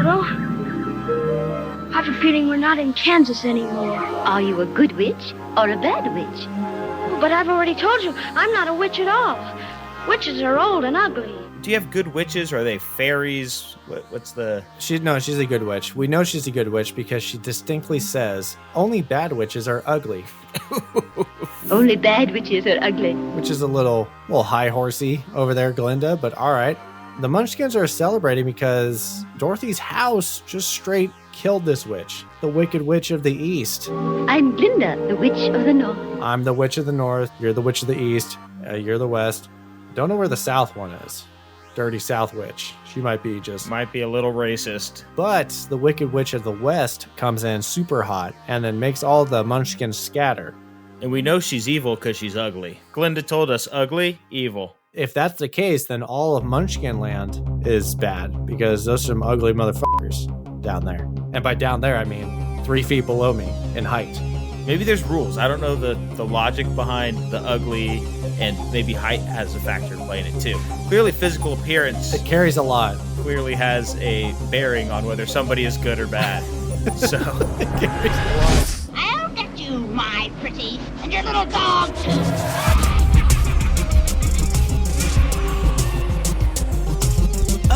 Toto. I have a feeling we're not in Kansas anymore. Are you a good witch or a bad witch? But I've already told you, I'm not a witch at all. Witches are old and ugly. Do you have good witches, or are they fairies? What's the... She's a good witch. We know she's a good witch because she distinctly says, only bad witches are ugly. Only bad witches are ugly. Which is a little high horsey over there, Glinda, but all right. The Munchkins are celebrating because Dorothy's house just straight killed this witch, the Wicked Witch of the East. I'm Glinda, the Witch of the North. I'm the Witch of the North. You're the Witch of the East. You're the West. Don't know where the South one is. Dirty South Witch. She might be a little racist. But the Wicked Witch of the West comes in super hot and then makes all the Munchkins scatter. And we know she's evil because she's ugly. Glinda told us ugly, evil. If that's the case, then all of Munchkin Land is bad because those are some ugly motherfuckers down there. And by down there, I mean 3 feet below me in height. Maybe there's rules. I don't know the logic behind the ugly, and maybe height has a factor in playing it too. Clearly, physical appearance... It carries a lot. ...clearly has a bearing on whether somebody is good or bad. So... It carries a lot. I'll get you, my pretty, and your little dog, too.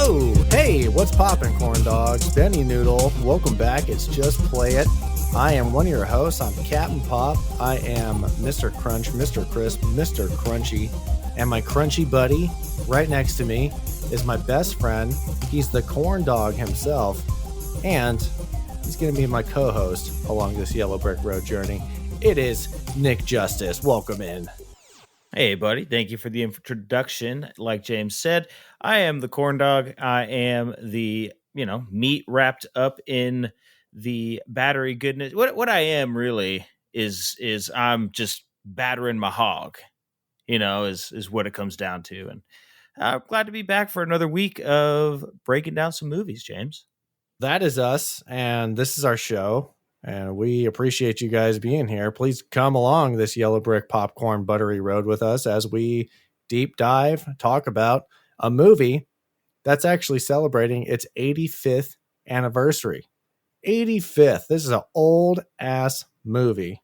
Oh, hey, what's poppin', corn dogs? Benny Noodle, welcome back. It's Just Play It. I am one of your hosts. I'm Captain Pop. I am Mr. Crunch, Mr. Crisp, Mr. Crunchy. And my crunchy buddy right next to me is my best friend. He's the corn dog himself. And he's going to be my co-host along this Yellow Brick Road journey. It is Nick Justice. Welcome in. Hey, buddy. Thank you for the introduction. Like James said, I am the corn dog. I am the, meat wrapped up in the battery goodness. What I am really is I'm just battering my hog, is what it comes down to. And I'm glad to be back for another week of breaking down some movies, James. That is us, and this is our show, and we appreciate you guys being here. Please come along this Yellow Brick Popcorn Buttery Road with us as we deep dive, talk about a movie that's actually celebrating its 85th anniversary. 85th. This is an old ass movie,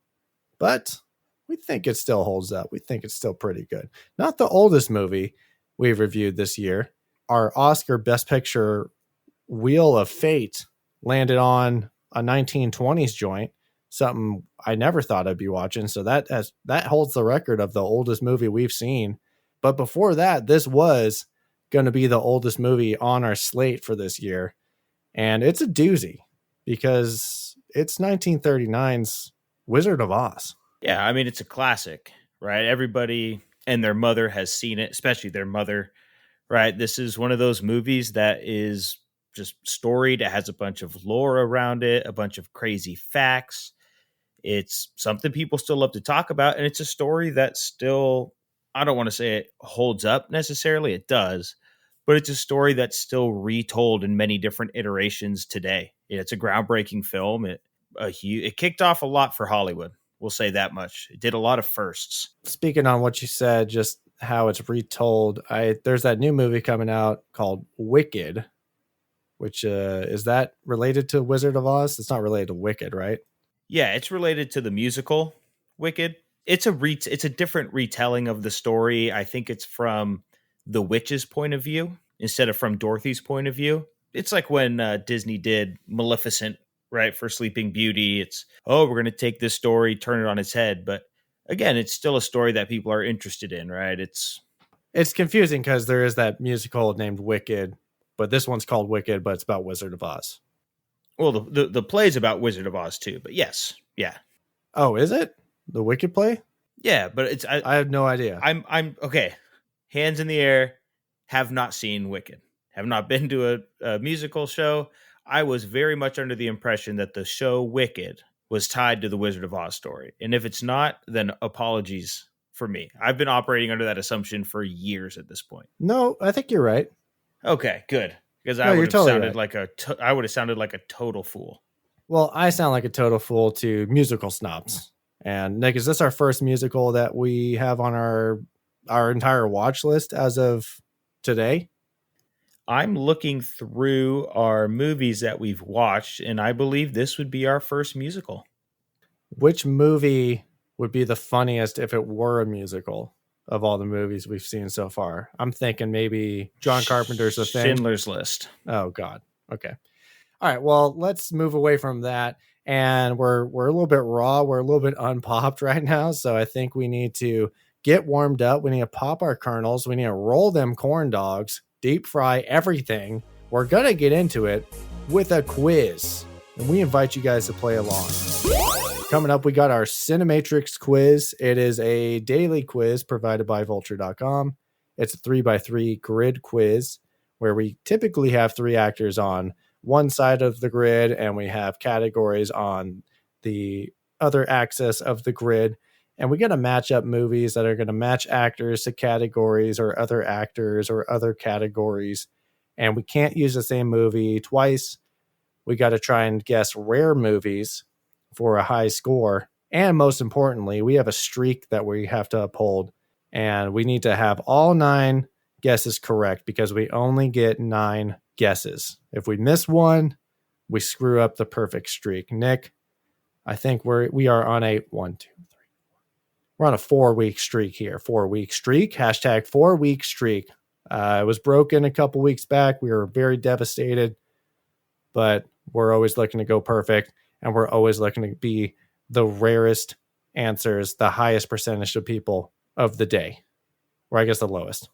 but we think it still holds up. We think it's still pretty good. Not the oldest movie we've reviewed this year. Our Oscar Best Picture Wheel of Fate landed on a 1920s joint, something I never thought I'd be watching. So that holds the record of the oldest movie we've seen. But before that, this was going to be the oldest movie on our slate for this year. And it's a doozy, because it's 1939's Wizard of Oz. Yeah, I mean, it's a classic, right? Everybody and their mother has seen it, especially their mother, right? This is one of those movies that is just storied. It has a bunch of lore around it, a bunch of crazy facts. It's something people still love to talk about, and it's a story that still, I don't want to say it holds up necessarily, it does, but it's a story that's still retold in many different iterations today. It's a groundbreaking film. It kicked off a lot for Hollywood. We'll say that much. It did a lot of firsts. Speaking on what you said, just how it's retold, there's that new movie coming out called Wicked, which is that related to Wizard of Oz? It's not related to Wicked, right? Yeah, it's related to the musical Wicked. It's a different retelling of the story. I think it's from the witch's point of view instead of from Dorothy's point of view. It's like when Disney did Maleficent, right, for Sleeping Beauty. It's, we're going to take this story, turn it on its head. But again, it's still a story that people are interested in, right? It's confusing because there is that musical named Wicked, but this one's called Wicked, but it's about Wizard of Oz. Well, the play's about Wizard of Oz too, but yes. Yeah. Oh, is it? The Wicked play? Yeah, but it's... I have no idea. I'm okay. Hands in the air. Have not seen Wicked. Have not been to a musical show. I was very much under the impression that the show Wicked was tied to the Wizard of Oz story. And if it's not, then apologies for me. I've been operating under that assumption for years at this point. No, I think you're right. Okay, good. Because No, I would have totally sounded right. I would have sounded like a total fool. Well, I sound like a total fool to musical snobs. And Nick, is this our first musical that we have on our entire watch list as of today? I'm looking through our movies that we've watched, and I believe this would be our first musical. Which movie would be the funniest if it were a musical of all the movies we've seen so far? I'm thinking maybe John Carpenter's The Thing. Schindler's List. Oh, God. Okay. All right. Well, let's move away from that. And we're a little bit raw. We're a little bit unpopped right now. So I think we need to get warmed up. We need to pop our kernels. We need to roll them corn dogs, deep fry everything. We're going to get into it with a quiz. And we invite you guys to play along. Coming up, we got our Cinematrix quiz. It is a daily quiz provided by vulture.com. It's a 3x3 grid quiz where we typically have 3 actors on one side of the grid and we have categories on the other axis of the grid. And we got to match up movies that are going to match actors to categories or other actors or other categories. And we can't use the same movie twice. We got to try and guess rare movies for a high score. And most importantly, we have a streak that we have to uphold. And we need to have all 9 guesses correct because we only get 9 guesses. If we miss one, we screw up the perfect streak. Nick, I think we are on a 1, 2, 3, 4. We're on a 4-week streak here. 4-week streak. Hashtag 4-week streak. It was broken a couple weeks back. We were very devastated, but we're always looking to go perfect. And we're always looking to be the rarest answers, the highest percentage of people of the day, or I guess the lowest.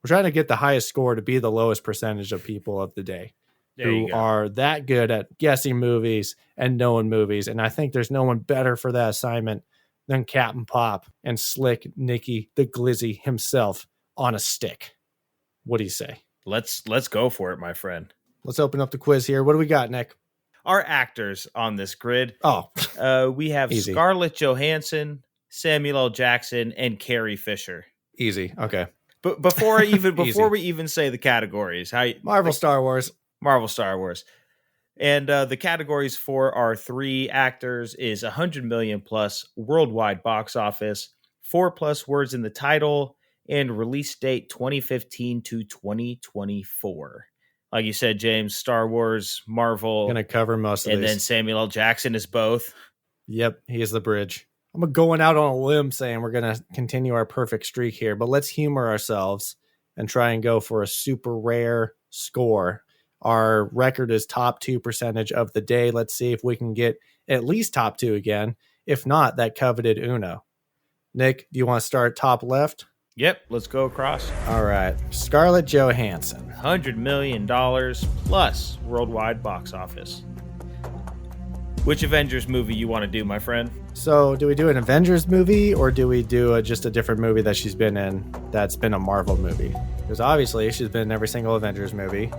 We're trying to get the highest score to be the lowest percentage of people of the day who are that good at guessing movies and knowing movies. And I think there's no one better for that assignment than Captain Pop and Slick Nicky the Glizzy himself on a stick. What do you say? Let's go for it, my friend. Let's open up the quiz here. What do we got, Nick? Our actors on this grid. We have Easy. Scarlett Johansson, Samuel L. Jackson, and Carrie Fisher. Easy. Okay. But before we even say the categories, Marvel, Star Wars. And the categories for our 3 actors is 100 million plus worldwide box office, 4+ words in the title, and release date 2015 to 2024. Like you said, James, Star Wars, Marvel. Gonna cover most of these. And these. then Samuel L. Jackson is both. Yep, he is the bridge. I'm going out on a limb saying we're going to continue our perfect streak here, but let's humor ourselves and try and go for a super rare score. Our record is top 2 percentage of the day. Let's see if we can get at least top 2 again. If not, that coveted Uno. Nick, do you want to start top left? Yep, let's go across. All right. Scarlett Johansson. $100 million plus worldwide box office. Which Avengers movie you want to do, my friend? So do we do an Avengers movie or do we do just a different movie that she's been in that's been a Marvel movie? Because obviously she's been in every single Avengers movie.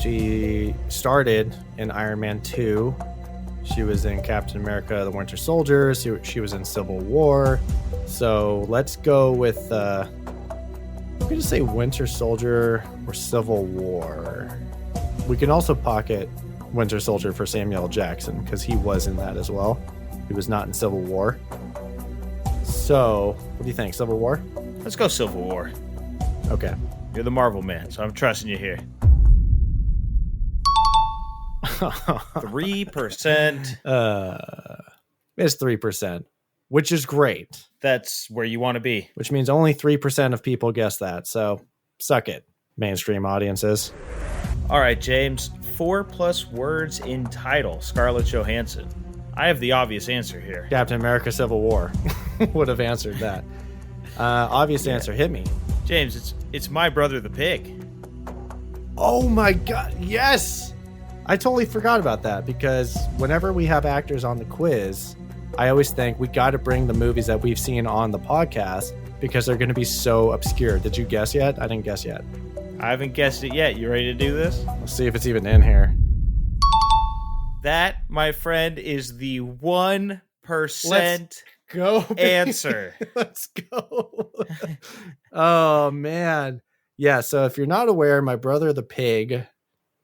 She started in Iron Man 2. She was in Captain America, The Winter Soldier. She was in Civil War. So let's go with, I'm going to say Winter Soldier or Civil War. We can also pocket Winter Soldier for Samuel L. Jackson because he was in that as well. He was not in Civil War. So, what do you think? Civil War? Let's go Civil War. Okay. You're the Marvel man, so I'm trusting you here. 3%. It's 3%, which is great. That's where you want to be. Which means only 3% of people guess that. So, suck it, mainstream audiences. All right, James. 4+ words in title. Scarlett Johansson. I have the obvious answer here. Captain America Civil War would have answered that. Obvious answer. Hit me. James, it's My Brother the Pig. Oh my God. Yes. I totally forgot about that because whenever we have actors on the quiz, I always think we got to bring the movies that we've seen on the podcast because they're going to be so obscure. Did you guess yet? I didn't guess yet. I haven't guessed it yet. You ready to do this? Let's see if it's even in here. That, my friend, is the 1% go answer. Let's go. Oh, man. Yeah, so if you're not aware, My Brother the Pig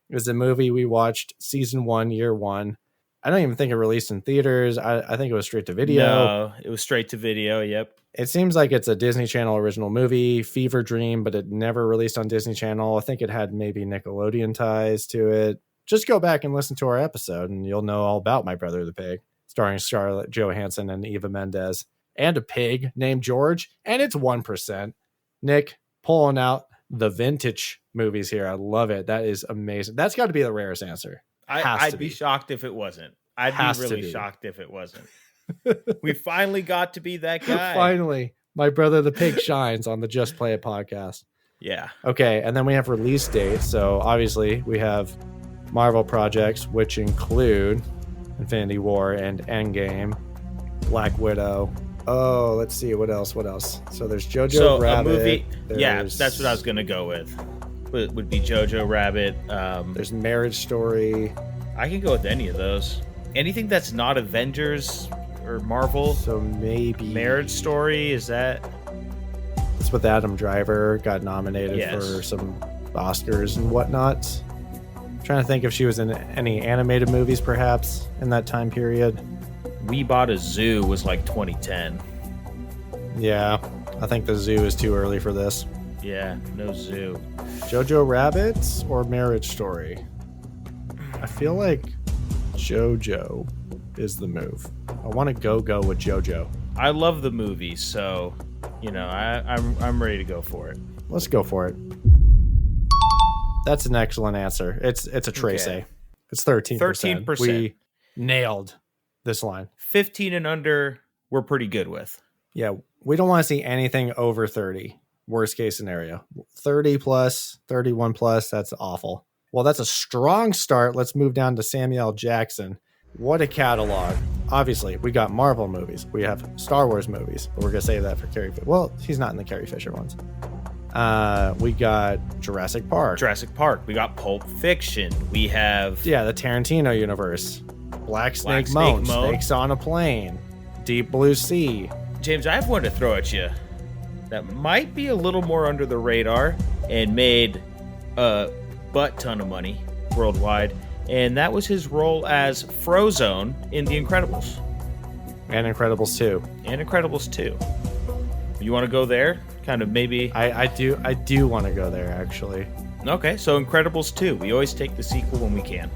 is a movie we watched season 1, year 1. I don't even think it released in theaters. I think it was straight to video. No, it was straight to video, yep. It seems like it's a Disney Channel original movie, Fever Dream, but it never released on Disney Channel. I think it had maybe Nickelodeon ties to it. Just go back and listen to our episode and you'll know all about My Brother the Pig, starring Scarlett Johansson and Eva Mendes, and a pig named George, and it's 1%. Nick, pulling out the vintage movies here. I love it. That is amazing. That's got to be the rarest answer. I'd be shocked if it wasn't. I'd be really shocked if it wasn't. We finally got to be that guy. Finally, My Brother the Pig shines on the Just Play It podcast. Yeah. Okay, and then we have release dates. So obviously we have Marvel projects, which include Infinity War and Endgame, Black Widow. Oh, let's see. What else? So there's Jojo Rabbit. A movie. Yeah, that's what I was going to go with. Would be Jojo Rabbit. There's Marriage Story. I can go with any of those. Anything that's not Avengers or Marvel. So maybe Marriage Story, is that? It's with Adam Driver, got nominated for some Oscars and whatnot. I'm trying to think if she was in any animated movies perhaps in that time period. We Bought a Zoo was like 2010. Yeah, I think the Zoo is too early for this. Yeah, no Zoo. Jojo Rabbit or Marriage Story? I feel like Jojo is the move. I want to go with Jojo. I love the movie, so I'm ready to go for it. Let's go for it. That's an excellent answer. It's a Trace. Okay. It's 13%. 13%. We nailed this line. 15 and under, we're pretty good with. Yeah, we don't want to see anything over 30. Worst case scenario. 30 plus, 31 plus, that's awful. Well, that's a strong start. Let's move down to Samuel Jackson. What a catalog. Obviously, we got Marvel movies. We have Star Wars movies, but we're going to save that for Carrie Fisher. Well, he's not in the Carrie Fisher ones. We got Jurassic Park. We got Pulp Fiction. We have... Yeah, the Tarantino universe. Black Snake Moan. Snakes on a Plane. Deep Blue Sea. James, I have one to throw at you that might be a little more under the radar and made a butt ton of money worldwide. And that was his role as Frozone in The Incredibles. And Incredibles 2. You want to go there? Kind of maybe... I do want to go there, actually. Okay, so Incredibles 2. We always take the sequel when we can.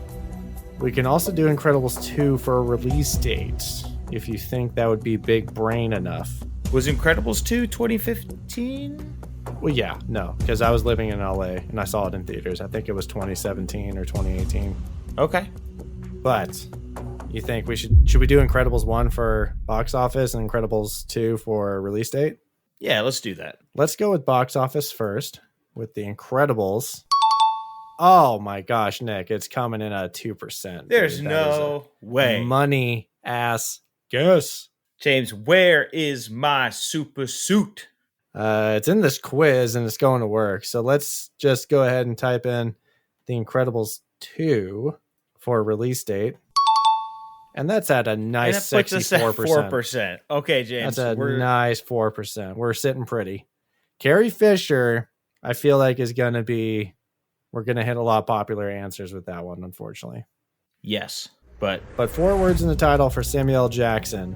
We can also do Incredibles 2 for a release date, if you think that would be big brain enough. Was Incredibles 2 2015? Well, yeah, no, because I was living in LA and I saw it in theaters. I think it was 2017 or 2018. Okay. But you think should we do Incredibles 1 for box office and Incredibles 2 for release date? Yeah, let's do that. Let's go with box office first with The Incredibles. Oh my gosh, Nick, it's coming in at 2%. There's no way. Money ass guess. James, where is my super suit? It's in this quiz and it's going to work. So let's just go ahead and type in The Incredibles 2 for release date. And that's at a nice sexy 4%. Okay, James. That's a nice 4%. We're sitting pretty. Carrie Fisher, I feel like is going to be... We're going to hit a lot of popular answers with that one, unfortunately. Yes, but 4 words in the title for Samuel Jackson.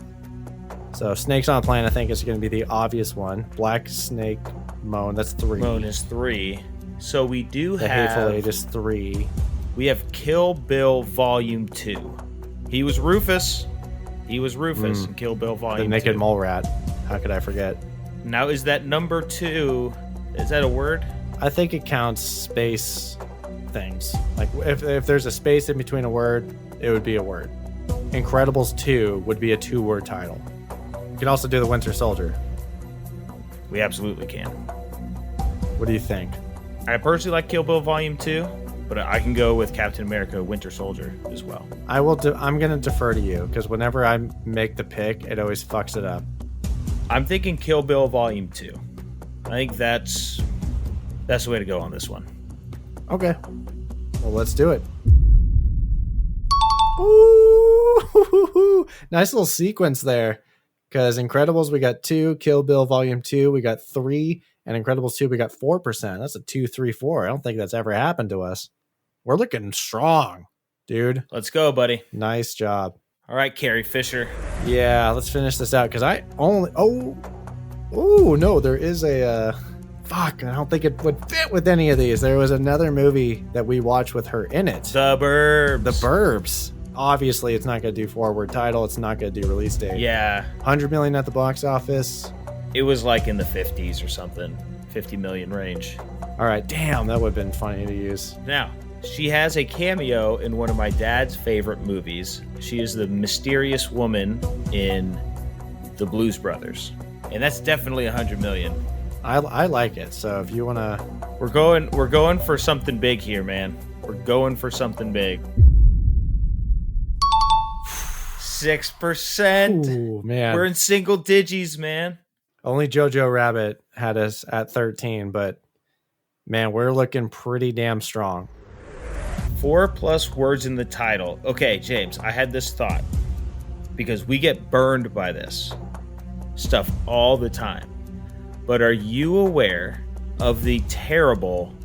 So Snakes on a Plane, I think, is going to be the obvious one. Black Snake Moan, that's 3. Moan is 3. So we do The have... Hateful Eight is 3. We have Kill Bill Volume 2. He was Rufus in Kill Bill Volume 2. The Naked Mole Rat. How could I forget? Now, is that number 2... Is that a word? I think it counts space things. Like if there's a space in between a word, it would be a word. Incredibles 2 would be a 2-word title. You could also do The Winter Soldier. We absolutely can. What do you think? I personally like Kill Bill Volume 2, but I can go with Captain America Winter Soldier as well. I'm going to defer to you because whenever I make the pick, it always fucks it up. I'm thinking Kill Bill Volume 2. I think that's the way to go on this one. Okay. Well, let's do it. Ooh, nice little sequence there. Because Incredibles, we got 2. Kill Bill Volume 2, we got 3. And Incredibles 2, we got 4%. That's a 2, 3, 4. I don't think that's ever happened to us. We're looking strong, dude. Let's go, buddy. Nice job. All right, Carrie Fisher. Yeah, let's finish this out. Because Oh, no, there is a... fuck, I don't think it would fit with any of these. There was another movie that we watched with her in it. The Burbs. The Burbs. Obviously, it's not going to do forward title. It's not going to do release date. Yeah. 100 million at the box office. It was like in the 50s or something. 50 million range. All right. Damn, that would have been funny to use. Now, she has a cameo in one of my dad's favorite movies. She is the mysterious woman in The Blues Brothers. And that's definitely 100 million. I like it. So if you want to... We're going for something big here, man. We're going for something big. 6%. Ooh, man. We're in single digits, man. Only Jojo Rabbit had us at 13, but man, we're looking pretty damn strong. 4+ words in the title. Okay, James, I had this thought because we get burned by this stuff all the time. But are you aware of the terrible,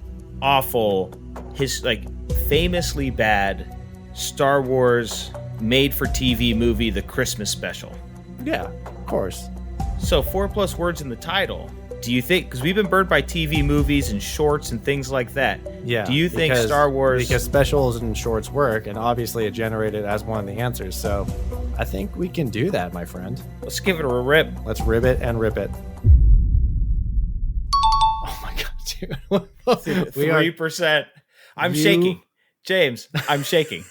awful, famously bad Star Wars made-for-TV movie, The Christmas Special? Yeah, of course. So 4+ words in the title. Do you think, because we've been burned by TV movies and shorts and things like that. Yeah. Do you think Star Wars... Because specials and shorts work, and obviously it generated as one of the answers. So I think we can do that, my friend. Let's give it a rip. Let's rib it and rip it. Oh my God, dude. 3%. I'm shaking. James, I'm shaking.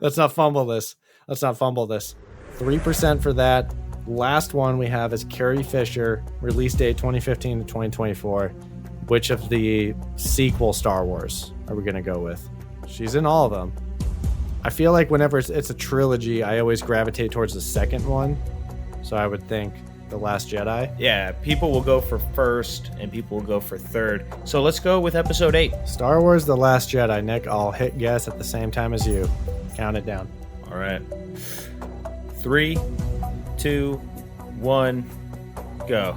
Let's not fumble this. 3% for that. Last one we have is Carrie Fisher, release date 2015 to 2024. Which of the sequel Star Wars are we going to go with? She's in all of them. I feel like whenever it's a trilogy, I always gravitate towards the second one. So I would think The Last Jedi. Yeah, people will go for first and people will go for third. So let's go with episode 8. Star Wars The Last Jedi. Nick, I'll hit guess at the same time as you. Count it down. All right. 3, 2, 1, go.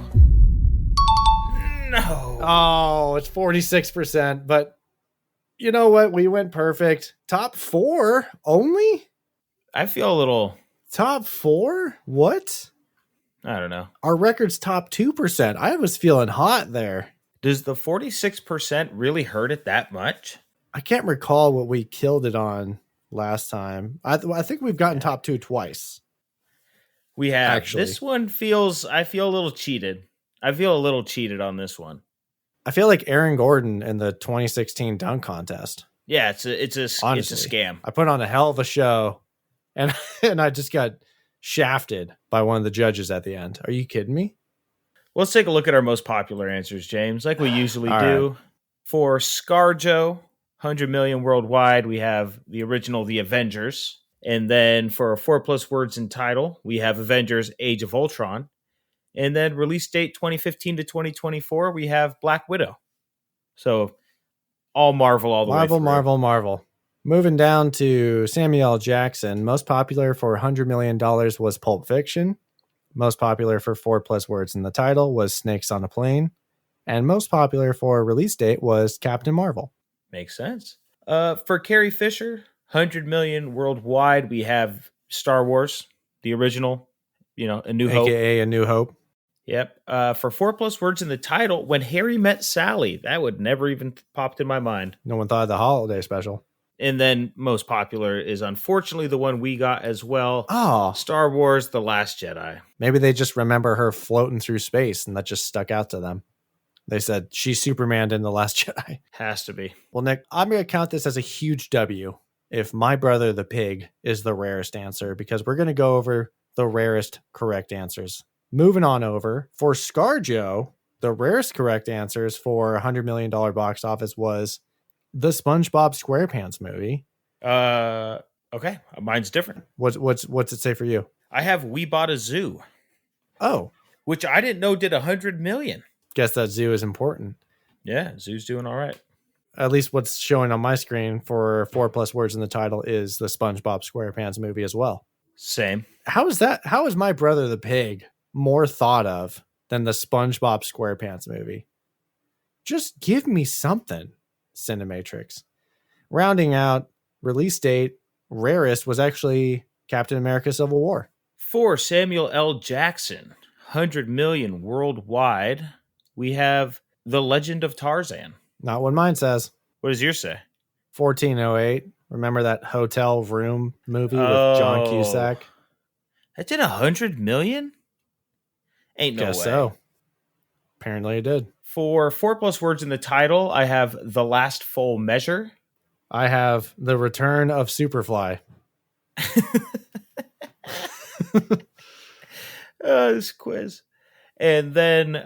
No. Oh, it's 46%. But you know what? We went perfect. Top 4 only? I feel a little... Top 4? What? I don't know. Our record's top 2%. I was feeling hot there. Does the 46% really hurt it that much? I can't recall what we killed it on last time. I think we've gotten top 2 twice. We have. Actually. This one feels... I feel a little cheated. I feel a little cheated on this one. I feel like Aaron Gordon in the 2016 dunk contest. Yeah, it's a Honestly, scam. I put on a hell of a show, and I just got shafted by one of the judges at the end. Are you kidding me? Let's take a look at our most popular answers, James, like we usually All do. right. For ScarJo, 100 million worldwide, we have the original The Avengers. And then for 4+ words in title, we have Avengers Age of Ultron. And then release date 2015 to 2024, we have Black Widow. So all Marvel all the way through. Marvel. Moving down to Samuel L. Jackson. Most popular for $100 million was Pulp Fiction. Most popular for 4+ words in the title was Snakes on a Plane. And most popular for release date was Captain Marvel. Makes sense. For Carrie Fisher, 100 million worldwide, we have Star Wars, the original, A New Hope. AKA A New Hope. Yep. For 4+ words in the title, When Harry Met Sally. That would never even popped in my mind. No one thought of the holiday special. And then most popular is unfortunately the one we got as well. Oh. Star Wars, The Last Jedi. Maybe they just remember her floating through space and that just stuck out to them. They said, she's Superman in The Last Jedi. Has to be. Well, Nick, I'm going to count this as a huge W if My Brother the Pig is the rarest answer, because we're going to go over the rarest correct answers. Moving on over, for ScarJo, the rarest correct answers for $100 million box office was the SpongeBob SquarePants movie. Okay. Mine's different. What's it say for you? I have We Bought a Zoo. Oh. Which I didn't know did 100 million. Guess that zoo is important. Yeah, zoo's doing all right. At least what's showing on my screen for 4+ words in the title is the SpongeBob SquarePants movie as well. Same. How is that? How is My Brother the Pig more thought of than the SpongeBob SquarePants movie? Just give me something, Cinematrix. Rounding out, release date, rarest was actually Captain America Civil War. For Samuel L. Jackson, 100 million worldwide, we have The Legend of Tarzan. Not what mine says. What does yours say? 1408. Remember that hotel room movie with John Oh. Cusack? That did 100 million? Ain't no Guess way. so. Apparently it did. For 4+ words in the title, I have The Last Full Measure. I have The Return of Superfly. This quiz. And then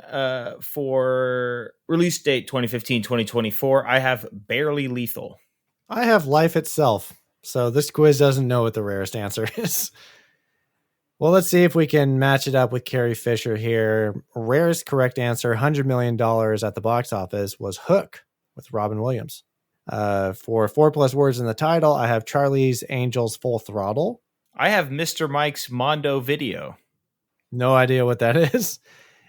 for release date 2015-2024, I have Barely Lethal. I have Life Itself. So this quiz doesn't know what the rarest answer is. Well, let's see if we can match it up with Carrie Fisher here. Rarest correct answer, $100 million at the box office, was Hook with Robin Williams. For 4+ words in the title, I have Charlie's Angels Full Throttle. I have Mr. Mike's Mondo Video. No idea what that is.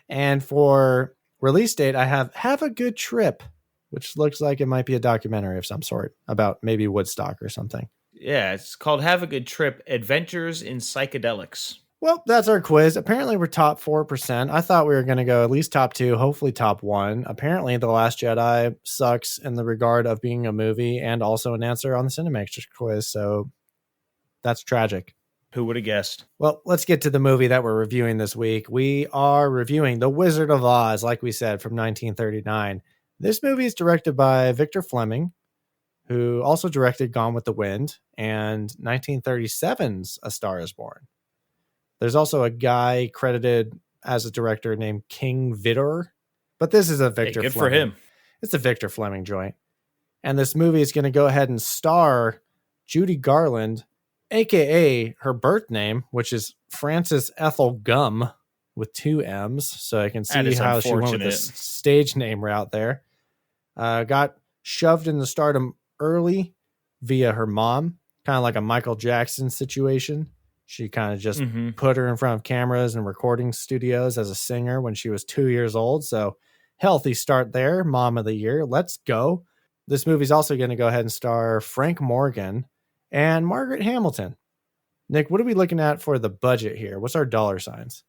And for release date, I have a Good Trip, which looks like it might be a documentary of some sort about maybe Woodstock or something. Yeah, it's called Have a Good Trip, Adventures in Psychedelics. Well, that's our quiz. Apparently, we're top 4%. I thought we were going to go at least top 2, hopefully top 1. Apparently, The Last Jedi sucks in the regard of being a movie and also an answer on the Cinematrix quiz. So that's tragic. Who would have guessed? Well, let's get to the movie that we're reviewing this week. We are reviewing The Wizard of Oz, like we said, from 1939. This movie is directed by Victor Fleming, who also directed Gone with the Wind, and 1937's A Star is Born. There's also a guy credited as a director named King Vidor, but this is a Victor Good Fleming. for him. It's a Victor Fleming joint. And this movie is going to go ahead and star Judy Garland, a.k.a. her birth name, which is Frances Ethel Gum with 2 M's. So I can see how she went with the stage name route there. Got shoved into stardom early via her mom, kind of like a Michael Jackson situation. She kind of just put her in front of cameras and recording studios as a singer when she was 2 years old. So healthy start there. Mom of the year. Let's go. This movie's also going to go ahead and star Frank Morgan and Margaret Hamilton. Nick, what are we looking at for the budget here? What's our dollar signs?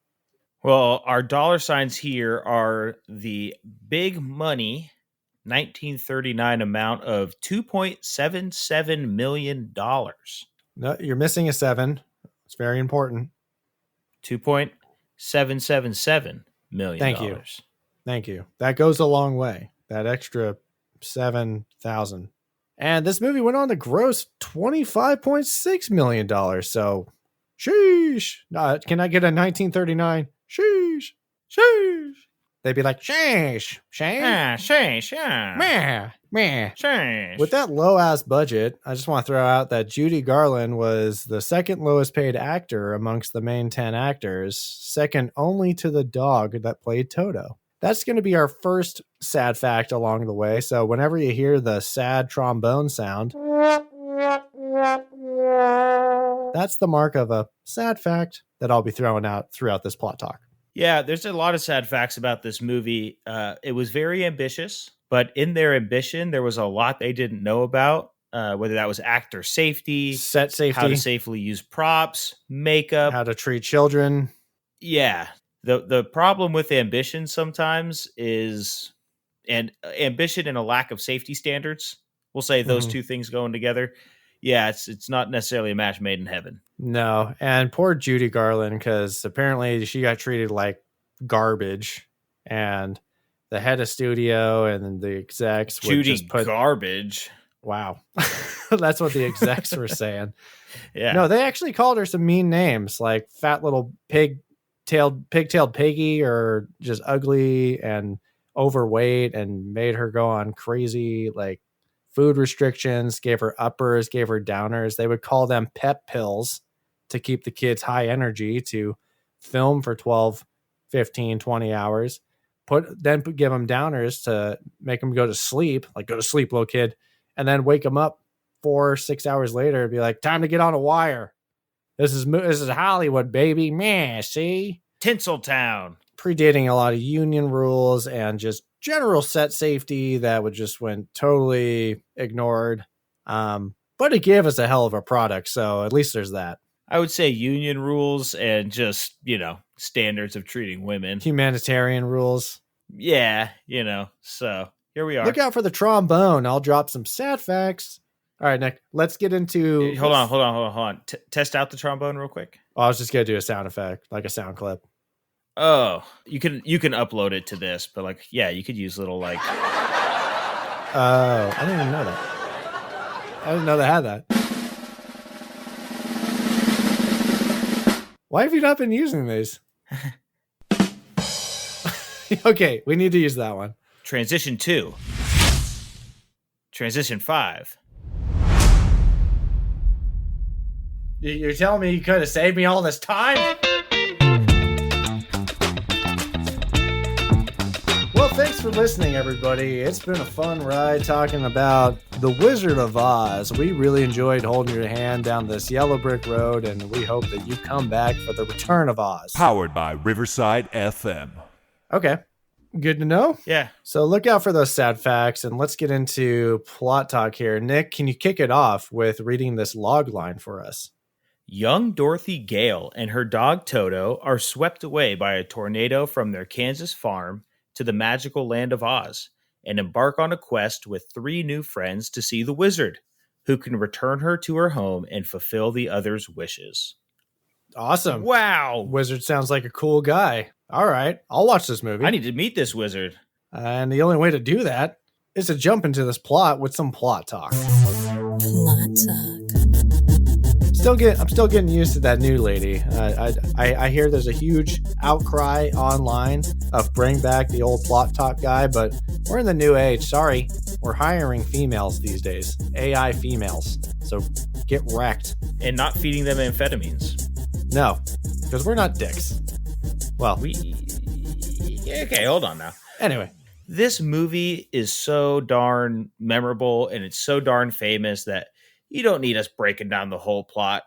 Well, our dollar signs here are the big money 1939 amount of $2.77 million. No, you're missing a 7. It's very important. $2.777 million. Thank you. Thank you. That goes a long way. That extra 7,000. And this movie went on to gross $25.6 million. So, sheesh. Can I get a 1939? Sheesh. Sheesh. They'd be like, sheesh. Sheesh. Sheesh, yeah. Meh. Meh. Sheesh. With that low-ass budget, I just want to throw out that Judy Garland was the second lowest paid actor amongst the main 10 actors, second only to the dog that played Toto. That's going to be our first sad fact along the way. So whenever you hear the sad trombone sound, that's the mark of a sad fact that I'll be throwing out throughout this plot talk. Yeah, there's a lot of sad facts about this movie. It was very ambitious, but in their ambition, there was a lot they didn't know about, whether that was actor safety, set safety, how to safely use props, makeup, how to treat children. Yeah. The problem with ambition sometimes is, and ambition and a lack of safety standards, we'll say those two things going together. Yeah, it's not necessarily a match made in heaven. No, and poor Judy Garland, because apparently she got treated like garbage, and the head of studio and the execs would Judy just put garbage. Wow, that's what the execs were saying. Yeah, no, they actually called her some mean names like fat little pigtailed piggy, or just ugly and overweight, and made her go on crazy like food restrictions, gave her uppers, gave her downers. They would call them pep pills to keep the kids high energy to film for 12, 15, 20 hours. Give them downers to make them go to sleep, like go to sleep, little kid, and then wake them up 4 or 6 hours later and be like, time to get on a wire. This is Hollywood, baby. Meh, see? Tinseltown. Predating a lot of union rules and just general set safety that went totally ignored. But it gave us a hell of a product, so at least there's that. I would say union rules and just, standards of treating women. Humanitarian rules. Yeah, so here we are. Look out for the trombone. I'll drop some sad facts. All right, Nick, let's get into... Hold on. Test out the trombone real quick. Oh, I was just going to do a sound effect, like a sound clip. Oh, you can upload it to this, but like, yeah, you could use little like... Oh, I didn't even know that. I didn't know they had that. Why have you not been using these? Okay, we need to use that one. Transition 2. Transition 5. You're telling me you could have saved me all this time? Well, thanks for listening, everybody. It's been a fun ride talking about The Wizard of Oz. We really enjoyed holding your hand down this yellow brick road, and we hope that you come back for The Return of Oz. Powered by Riverside FM. Okay, good to know. Yeah. So look out for those sad facts, and let's get into plot talk here. Nick, can you kick it off with reading this log line for us? Young Dorothy Gale and her dog Toto are swept away by a tornado from their Kansas farm to the magical land of Oz and embark on a quest with 3 new friends to see the wizard, who can return her to her home and fulfill the others' wishes. Awesome. Wow. Wizard sounds like a cool guy. All right, I'll watch this movie. I need to meet this wizard. And the only way to do that is to jump into this plot with some plot talk. Plot talk. I'm still getting used to that new lady. I hear there's a huge outcry online of bring back the old plot talk guy, but we're in the new age. Sorry, we're hiring females these days, AI females. So get wrecked. And not feeding them amphetamines. No, because we're not dicks. Well, Okay, hold on now. Anyway. This movie is so darn memorable and it's so darn famous that you don't need us breaking down the whole plot.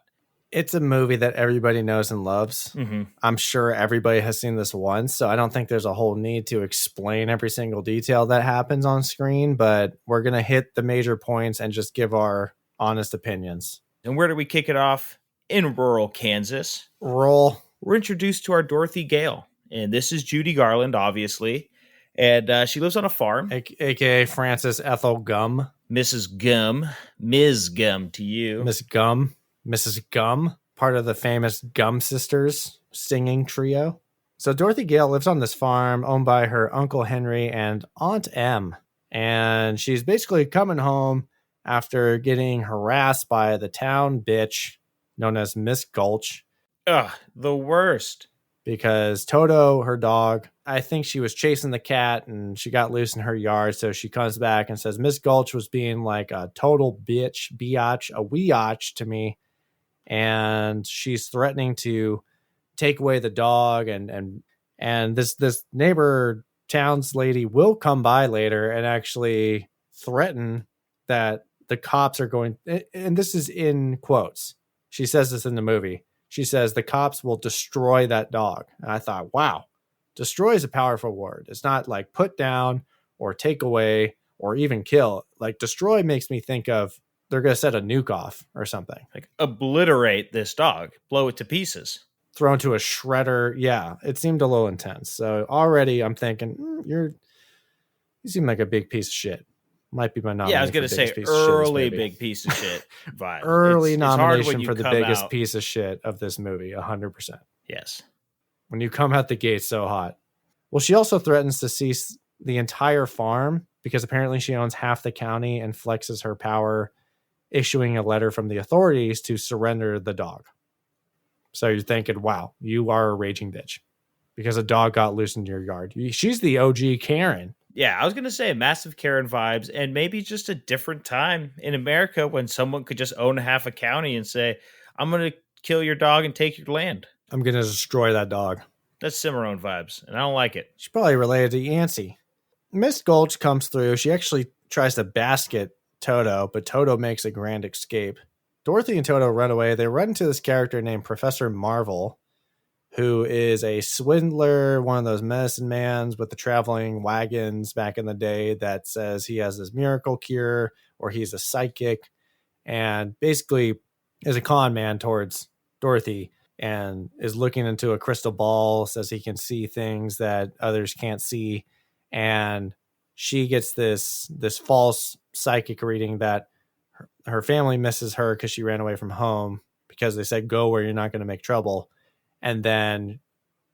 It's a movie that everybody knows and loves. Mm-hmm. I'm sure everybody has seen this once, so I don't think there's a whole need to explain every single detail that happens on screen, but we're going to hit the major points and just give our honest opinions. And where do we kick it off? In rural Kansas. Roll. We're introduced to our Dorothy Gale, and this is Judy Garland, obviously, and she lives on a farm. AKA Frances Ethel Gum. Mrs. Gum. Ms. Gum to you. Miss Gum. Mrs. Gum, part of the famous Gum Sisters singing trio. So Dorothy Gale lives on this farm owned by her Uncle Henry and Aunt Em. And she's basically coming home after getting harassed by the town bitch known as Miss Gulch. Ugh, the worst. Because Toto, her dog, I think she was chasing the cat and she got loose in her yard. So she comes back and says, Miss Gulch was being like a total bitch, biatch, a weeotch to me. And she's threatening to take away the dog. And this neighbor towns lady will come by later and actually threaten that the cops are going, and this is in quotes. She says this in the movie. She says the cops will destroy that dog. And I thought, wow, destroy is a powerful word. It's not like put down or take away or even kill. Like destroy makes me think of they're going to set a nuke off or something. Like obliterate this dog, blow it to pieces. Thrown to a shredder. Yeah, it seemed a little intense. So already I'm thinking, you seem like a big piece of shit. Might be my nomination. Yeah, I was going to say early big piece of shit vibe. Early it's nomination for the biggest piece of shit of this movie, 100%. Yes. When you come out the gate so hot. Well, she also threatens to seize the entire farm because apparently she owns half the county and flexes her power, issuing a letter from the authorities to surrender the dog. So you're thinking, wow, you are a raging bitch because a dog got loose in your yard. She's the OG Karen. Yeah, I was going to say massive Karen vibes and maybe just a different time in America when someone could just own half a county and say, I'm going to kill your dog and take your land. I'm going to destroy that dog. That's Cimarron vibes, and I don't like it. She's probably related to Yancey. Miss Gulch comes through. She actually tries to basket Toto, but Toto makes a grand escape. Dorothy and Toto run away. They run into this character named Professor Marvel, who is a swindler, one of those medicine mans with the traveling wagons back in the day that says he has this miracle cure or he's a psychic and basically is a con man towards Dorothy. and is looking into a crystal ball, says he can see things that others can't see. And she gets this false psychic reading that her family misses her because she ran away from home because they said, go where you're not going to make trouble. And then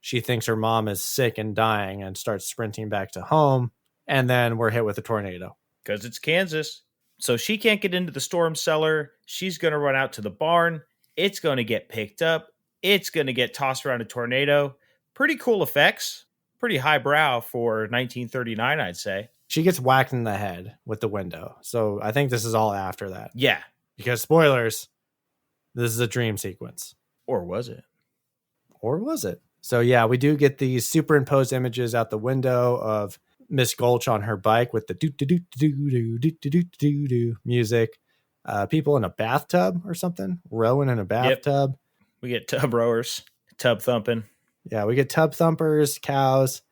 she thinks her mom is sick and dying and starts sprinting back to home. And then we're hit with a tornado. Because it's Kansas. So she can't get into the storm cellar. She's going to run out to the barn. It's going to get picked up. It's going to get tossed around a tornado. Pretty cool effects. Pretty highbrow for 1939, I'd say. She gets whacked in the head with the window. So I think this is all after that. Yeah. Because spoilers, this is a dream sequence. Or was it? Or was it? So yeah, we do get these superimposed images out the window of Miss Gulch on her bike with the do do do do do do do do do music. People in a bathtub or something, rowing in a bathtub. Yep. We get tub rowers, tub thumping. Yeah, we get tub thumpers, cows.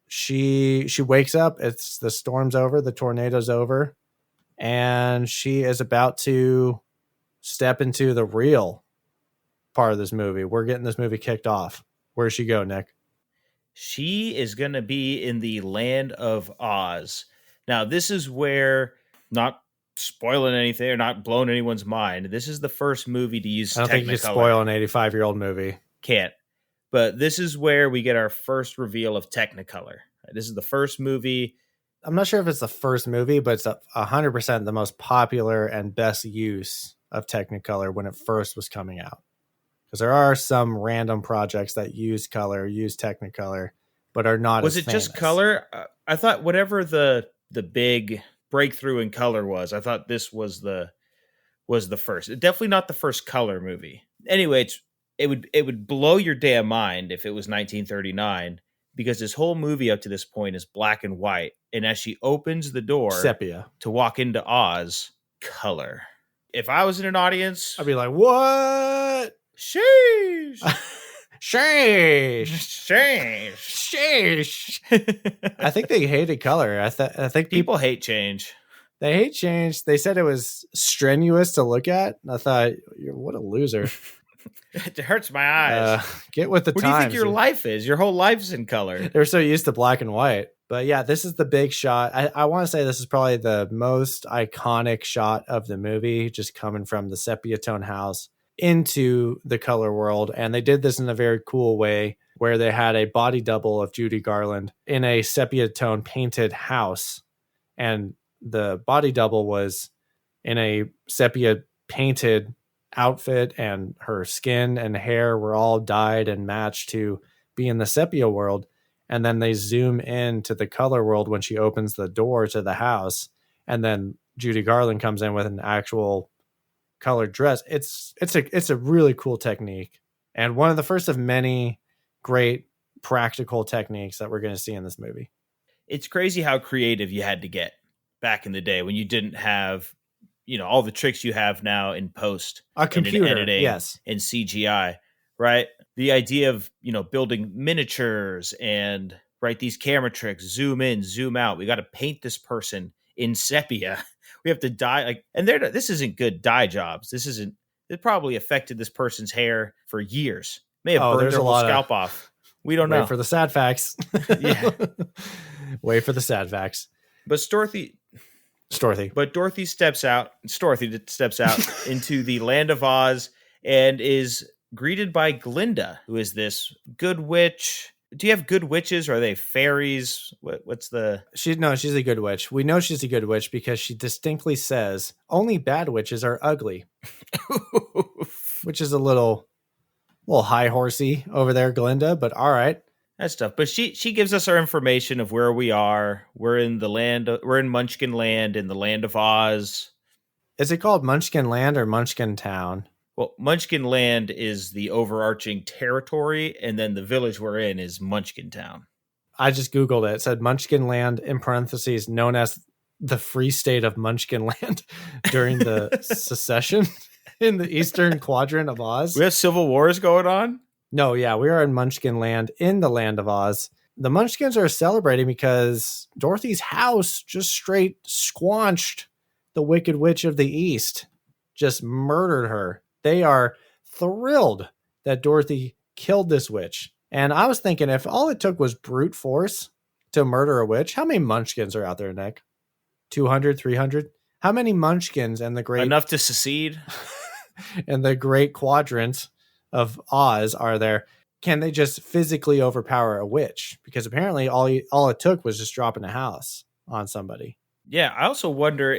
She wakes up. It's the storm's over, the tornado's over, and she is about to step into the real part of this movie. We're getting this movie kicked off. Where's she go, Nick? She is going to be in the land of Oz. Now, this is where, not spoiling anything or not blowing anyone's mind, this is the first movie to use Technicolor. I don't think you can spoil an 85-year-old movie. Can't. But this is where we get our first reveal of Technicolor. This is the first movie. I'm not sure if it's the first movie, but it's 100% the most popular and best use of Technicolor when it first was coming out. Because there are some random projects that use color, use Technicolor, but are not was as it famous. Just color? I thought whatever the big breakthrough in color was, I thought this was the first. Definitely not the first color movie. Anyway, it would blow your damn mind if it was 1939, because this whole movie up to this point is black and white. And as she opens the door sepia to walk into Oz, color. If I was in an audience, I'd be like, what? Sheesh. Sheesh. Sheesh. I think they hated color. I think people hate change. They hate change. They said it was strenuous to look at. I thought, what a loser. It hurts my eyes. Get with the times. What do you think your life is? Your whole life's in color. They're so used to black and white. But yeah, this is the big shot. I want to say this is probably the most iconic shot of the movie, just coming from the sepia tone house into the color world. And they did this in a very cool way where they had a body double of Judy Garland in a sepia tone painted house. And the body double was in a sepia painted outfit, and her skin and hair were all dyed and matched to be in the sepia world. And then they zoom into the color world when she opens the door to the house, and then Judy Garland comes in with an actual colored dress. It's a really cool technique, and one of the first of many great practical techniques that we're going to see in this movie. It's crazy how creative you had to get back in the day when you didn't have, all the tricks you have now in post, a computer, and in editing, yes, and CGI, right? The idea of, building miniatures and these camera tricks, zoom in, zoom out. We got to paint this person in sepia. We have to dye this isn't good dye jobs. It probably affected this person's hair for years. May have burned their whole scalp off. We don't know. Wait for the sad facts. Yeah. Wait for the sad facts. But Dorothy steps out into the land of Oz and is greeted by Glinda, who is this good witch. Do you have good witches, or are they fairies? What's the... She's a good witch. We know she's a good witch because she distinctly says, only bad witches are ugly. Which is a little high horsey over there, Glinda, but all right. That's tough. But she gives us our information of where we are. We're in Munchkin Land, in the land of Oz. Is it called Munchkin Land or Munchkin Town? Well, Munchkin Land is the overarching territory, and then the village we're in is Munchkin Town. I just Googled it. It said Munchkin Land, in parentheses, known as the Free State of Munchkin Land during the secession in the eastern quadrant of Oz. We have civil wars going on? No, yeah, we are in Munchkin Land, in the land of Oz. The Munchkins are celebrating because Dorothy's house just straight squanched the Wicked Witch of the East. Just murdered her. They are thrilled that Dorothy killed this witch. And I was thinking, if all it took was brute force to murder a witch, how many munchkins are out there, Nick? 200, 300? How many munchkins in the great Enough to secede? in the great quadrant of Oz are there? Can they just physically overpower a witch? Because apparently all it took was just dropping a house on somebody. Yeah, I also wonder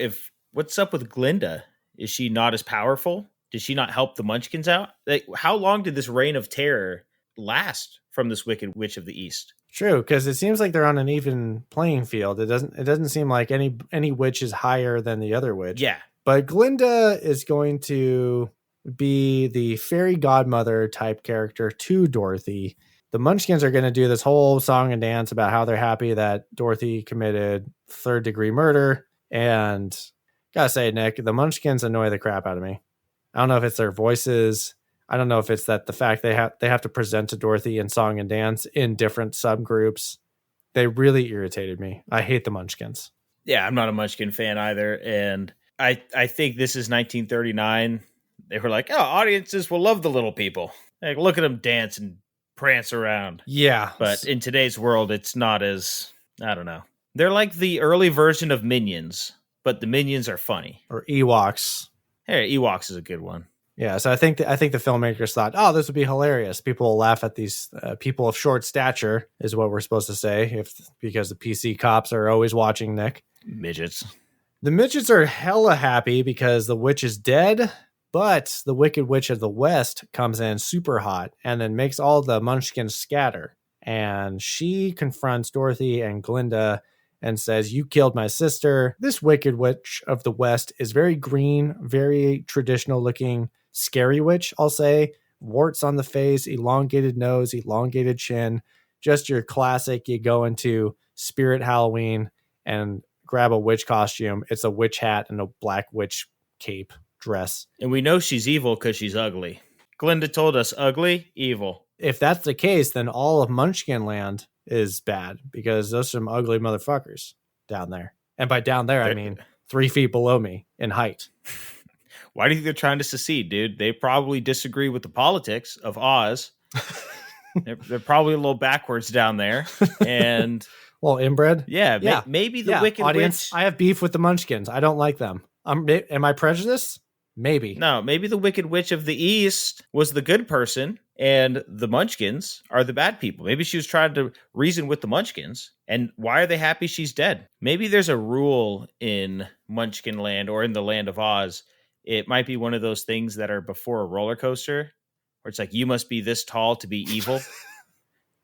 what's up with Glinda? Is she not as powerful? Did she not help the Munchkins out? Like, how long did this reign of terror last from this Wicked Witch of the East? True, because it seems like they're on an even playing field. It doesn't seem like any witch is higher than the other witch. Yeah. But Glinda is going to be the fairy godmother type character to Dorothy. The Munchkins are going to do this whole song and dance about how they're happy that Dorothy committed third-degree murder. And gotta say, Nick, the Munchkins annoy the crap out of me. I don't know if it's their voices. I don't know if it's that the fact they have to present to Dorothy in song and dance in different subgroups. They really irritated me. I hate the Munchkins. Yeah, I'm not a Munchkin fan either. And I think this is 1939. They were like, oh, audiences will love the little people. Like, look at them dance and prance around. Yeah. But in today's world, it's not as, I don't know. They're like the early version of Minions, but the Minions are funny. Or Ewoks. Hey, Ewoks is a good one. Yeah, so I think the filmmakers thought, oh, this would be hilarious. People will laugh at these people of short stature, is what we're supposed to say, because the PC cops are always watching, Nick. Midgets. The midgets are hella happy because the witch is dead, but the Wicked Witch of the West comes in super hot and then makes all the munchkins scatter. And she confronts Dorothy and Glinda and says, you killed my sister. This Wicked Witch of the West is very green, very traditional looking, scary witch, I'll say. Warts on the face, elongated nose, elongated chin. Just your classic, you go into Spirit Halloween and grab a witch costume. It's a witch hat and a black witch cape dress. And we know she's evil because she's ugly. Glinda told us ugly, evil. If that's the case, then all of Munchkin Land is bad because those are some ugly motherfuckers down there. And by down there, I mean 3 feet below me in height. Why do you think they're trying to secede, dude? They probably disagree with the politics of Oz. they're probably a little backwards down there. And well, inbred. Yeah. Maybe the Wicked audience, Witch. I have beef with the Munchkins. I don't like them. Am I prejudiced? Maybe. No, maybe the Wicked Witch of the East was the good person and the Munchkins are the bad people. Maybe she was trying to reason with the Munchkins. And why are they happy she's dead? Maybe there's a rule in Munchkin Land or in the land of Oz. It might be one of those things that are before a roller coaster where it's like, you must be this tall to be evil.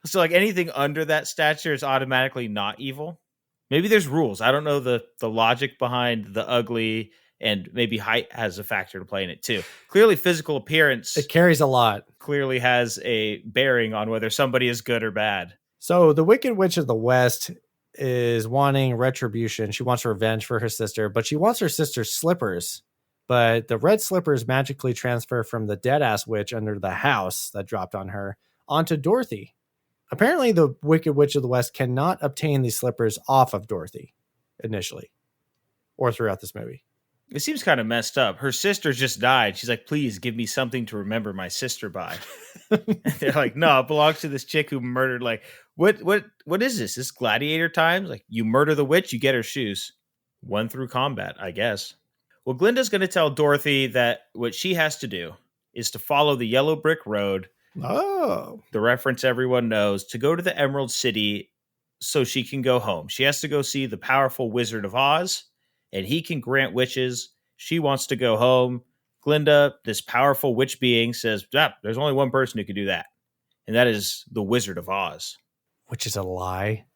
So like anything under that stature is automatically not evil. Maybe there's rules. I don't know the logic behind the ugly, and maybe height has a factor to play in it too. Clearly physical appearance. It carries a lot. Clearly has a bearing on whether somebody is good or bad. So the Wicked Witch of the West is wanting retribution. She wants revenge for her sister, but she wants her sister's slippers. But the red slippers magically transfer from the dead-ass witch under the house that dropped on her onto Dorothy. Apparently, the Wicked Witch of the West cannot obtain these slippers off of Dorothy initially or throughout this movie. It seems kind of messed up. Her sister just died. She's like, please give me something to remember my sister by. They're like, no, it belongs to this chick who murdered. Like, what is this? This gladiator times? Like, you murder the witch, you get her shoes. Won through combat, I guess. Well, Glinda's going to tell Dorothy that what she has to do is to follow the yellow brick road. Oh. The reference everyone knows, to go to the Emerald City so she can go home. She has to go see the powerful Wizard of Oz, and he can grant wishes. She wants to go home. Glinda, this powerful witch being, says, there's only one person who can do that, and that is the Wizard of Oz. Which is a lie.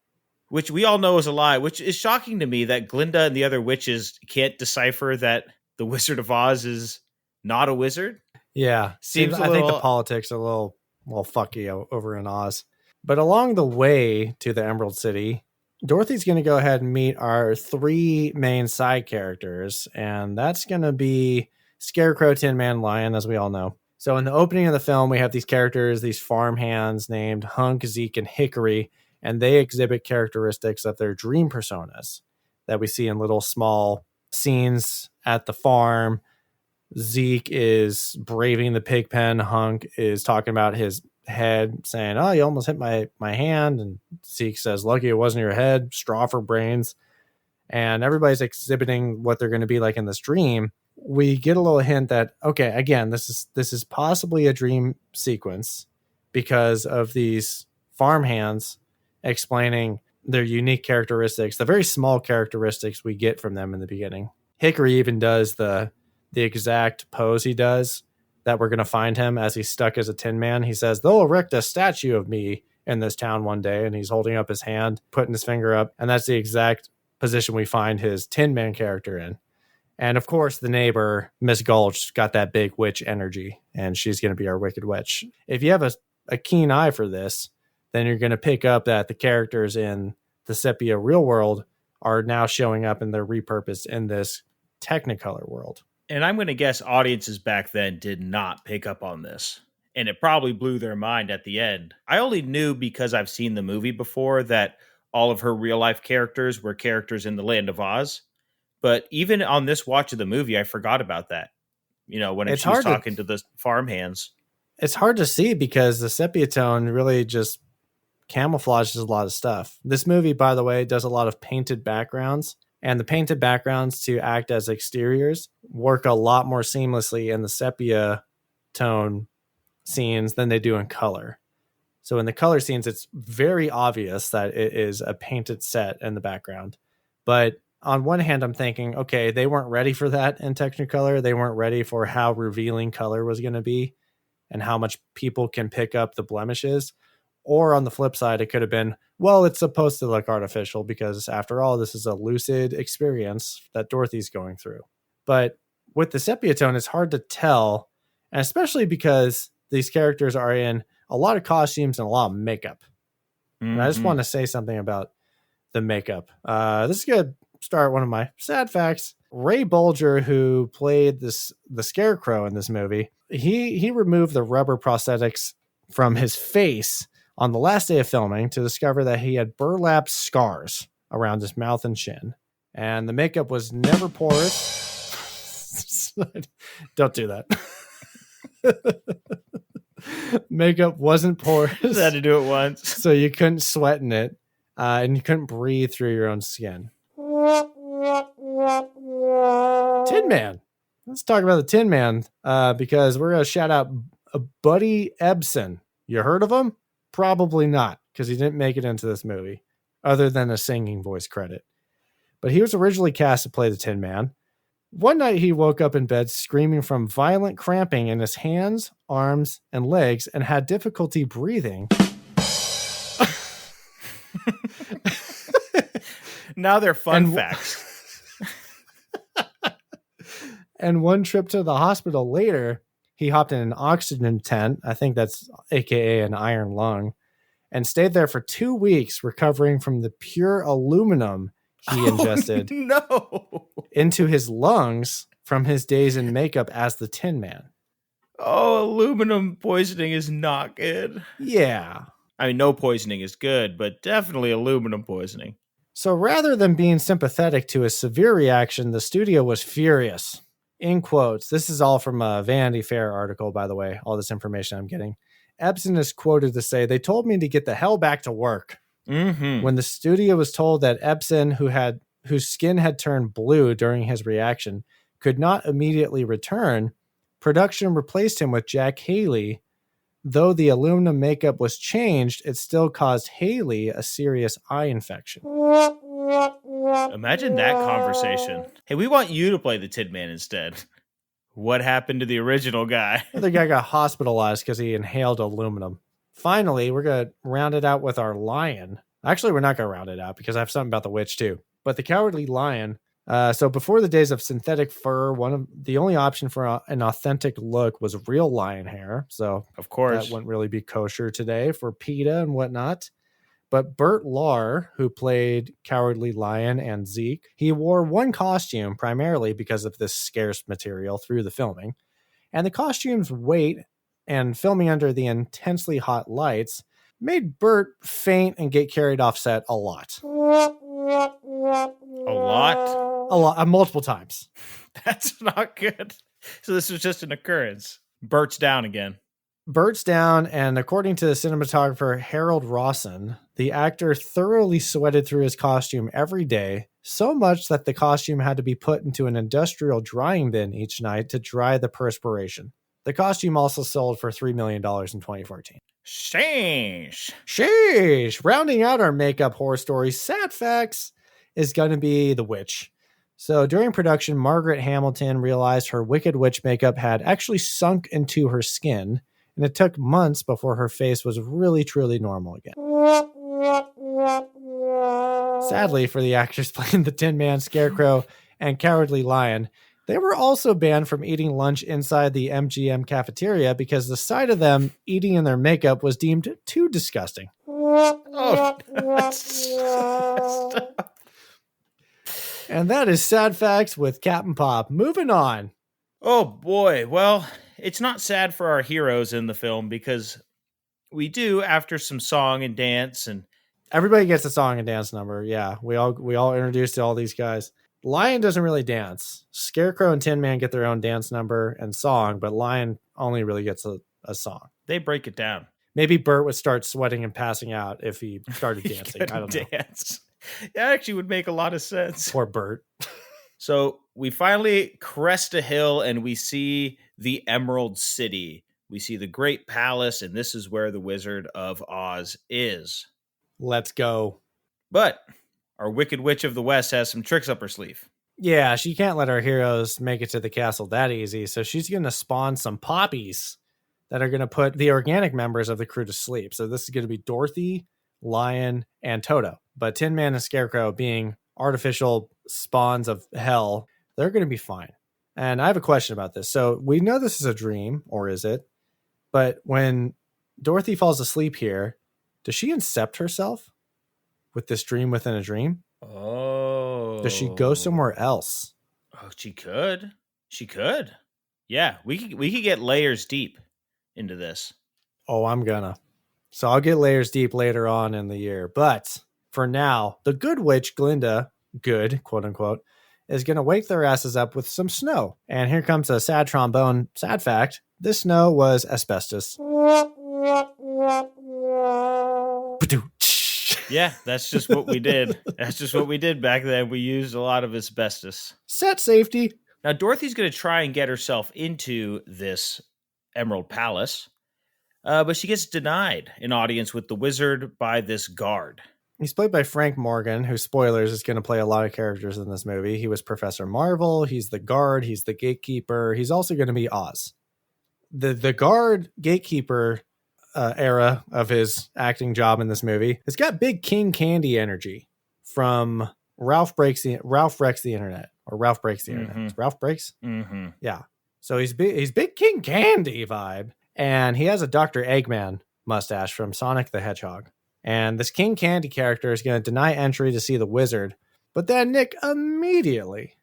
Which we all know is a lie, which is shocking to me that Glinda and the other witches can't decipher that the Wizard of Oz is not a wizard. Yeah. Seems I think the politics are a little fucky over in Oz. But along the way to the Emerald City, Dorothy's going to go ahead and meet our 3 main side characters, and that's going to be Scarecrow, Tin Man, Lion, as we all know. So in the opening of the film, we have these characters, these farm hands named Hunk, Zeke, and Hickory, and they exhibit characteristics of their dream personas that we see in little small scenes at the farm. Zeke is braving the pig pen. Hunk is talking about his head, saying, "Oh, you almost hit my hand." And Zeke says, "Lucky it wasn't your head. Straw for brains." And everybody's exhibiting what they're going to be like in this dream. We get a little hint that, okay, again, this is possibly a dream sequence because of these farmhands explaining their unique characteristics, the very small characteristics we get from them in the beginning. Hickory even does the exact pose he does that we're going to find him as he's stuck as a Tin Man. He says, "They'll erect a statue of me in this town one day." And he's holding up his hand, putting his finger up. And that's the exact position we find his Tin Man character in. And of course, the neighbor, Miss Gulch, got that big witch energy, and she's going to be our Wicked Witch. If you have a keen eye for this, then you're going to pick up that the characters in the Sepia real world are now showing up and they're repurposed in this Technicolor world. And I'm going to guess audiences back then did not pick up on this. And it probably blew their mind at the end. I only knew because I've seen the movie before that all of her real life characters were characters in the Land of Oz. But even on this watch of the movie, I forgot about that. You know, when she was talking to the farmhands. It's hard to see because the sepia tone really just camouflages a lot of stuff. This movie, by the way, does a lot of painted backgrounds. And the painted backgrounds to act as exteriors work a lot more seamlessly in the sepia tone scenes than they do in color. So in the color scenes, it's very obvious that it is a painted set in the background. But on one hand, I'm thinking, okay, they weren't ready for that in Technicolor. They weren't ready for how revealing color was going to be and how much people can pick up the blemishes. Or on the flip side, it could have been, well, it's supposed to look artificial because after all, this is a lucid experience that Dorothy's going through. But with the sepia tone, it's hard to tell, and especially because these characters are in a lot of costumes and a lot of makeup. Mm-hmm. And I just want to say something about the makeup. This is going to start one of my sad facts. Ray Bolger, who played the Scarecrow in this movie, he removed the rubber prosthetics from his face on the last day of filming to discover that he had burlap scars around his mouth and chin. And the makeup was never porous. Don't do that. Makeup wasn't porous. Just had to do it once. So you couldn't sweat in it, and you couldn't breathe through your own skin. Tin Man. Let's talk about the Tin Man, because we're going to shout out Buddy Ebsen. You heard of him? Probably not, because he didn't make it into this movie, other than a singing voice credit. But he was originally cast to play the Tin Man. One night he woke up in bed screaming from violent cramping in his hands, arms, and legs, and had difficulty breathing. Now they're fun facts. And one trip to the hospital later, he hopped in an oxygen tent, I think that's AKA an iron lung, and stayed there for 2 weeks recovering from the pure aluminum he ingested into his lungs from his days in makeup as the Tin Man. Oh, aluminum poisoning is not good. Yeah. I mean, no poisoning is good, but definitely aluminum poisoning. So rather than being sympathetic to his severe reaction, the studio was furious. In quotes, this is all from a Vanity Fair article, by the way, all this information I'm getting. Ebsen is quoted to say, "They told me to get the hell back to work." Mm-hmm. When the studio was told that Ebsen, whose skin had turned blue during his reaction, could not immediately return, production replaced him with Jack Haley. Though the aluminum makeup was changed, it still caused Haley a serious eye infection. Imagine that conversation. Hey, we want you to play the Tin Man instead. What happened to the original guy? The guy got hospitalized because he inhaled aluminum. Finally, we're going to round it out with our lion. Actually, we're not going to round it out because I have something about the witch too. But the Cowardly Lion. So before the days of synthetic fur, the only option for an authentic look was real lion hair. So of course, that wouldn't really be kosher today for PETA and whatnot. But Bert Lahr, who played Cowardly Lion and Zeke, he wore one costume primarily because of this scarce material through the filming. And the costume's weight and filming under the intensely hot lights made Bert faint and get carried off set a lot. A lot? A lot, multiple times. That's not good. So this was just an occurrence. Bert's down again. Bert's down, and according to the cinematographer Harold Rawson, the actor thoroughly sweated through his costume every day, so much that the costume had to be put into an industrial drying bin each night to dry the perspiration. The costume also sold for $3 million in 2014. Sheesh! Rounding out our makeup horror story, sad facts, is going to be The Witch. So during production, Margaret Hamilton realized her Wicked Witch makeup had actually sunk into her skin, and it took months before her face was really, truly normal again. Sadly, for the actors playing the Tin Man, Scarecrow, and Cowardly Lion, they were also banned from eating lunch inside the MGM cafeteria because the sight of them eating in their makeup was deemed too disgusting. Oh, And that is Sad Facts with Captain Pop. Moving on. oh boy. Well, it's not sad for our heroes in the film because we do, after some song and dance, and Everybody gets a song and dance number. Yeah, we all introduced to all these guys. Lion doesn't really dance. Scarecrow and Tin Man get their own dance number and song, but Lion only really gets a song. they break it down. Maybe Bert would start sweating and passing out if he started dancing. I don't know. Dance. That actually would make a lot of sense. Poor Bert. So we finally crest a hill and we see the Emerald City. We see the Great Palace, and this is where the Wizard of Oz is. Let's go. But our Wicked Witch of the West has some tricks up her sleeve. Yeah, she can't let our heroes make it to the castle that easy, so she's going to spawn some poppies that are going to put the organic members of the crew to sleep. So this is going to be Dorothy, Lion, and Toto. But Tin Man and Scarecrow, being artificial spawns of hell, they're going to be fine. And I have a question about this. So we know this is a dream, or is it? But when Dorothy falls asleep here, does she incept herself with this dream within a dream? Oh. Does she go somewhere else? Oh, she could. She could. Yeah, we could get layers deep into this. Oh, I'm gonna. So I'll get layers deep later on in the year. But for now, the good witch, Glinda, good, quote unquote, is going to wake their asses up with some snow. And here comes a sad trombone, sad fact. This snow was asbestos. Yeah, that's just what we did. That's just what we did back then. We used a lot of asbestos. Set safety. Now, Dorothy's going to try and get herself into this Emerald Palace, but she gets denied an audience with the wizard by this guard. He's played by Frank Morgan, who, spoilers, is going to play a lot of characters in this movie. He was Professor Marvel. He's the guard. He's the gatekeeper. He's also going to be Oz. The guard gatekeeper era of his acting job in this movie. It's got big King Candy energy from Ralph Breaks the Internet, or Ralph Breaks the Internet. It's Ralph Breaks? Mm-hmm. Yeah. So he's big King Candy vibe. And he has a Dr. Eggman mustache from Sonic the Hedgehog. And this King Candy character is going to deny entry to see the wizard. But then Nick immediately,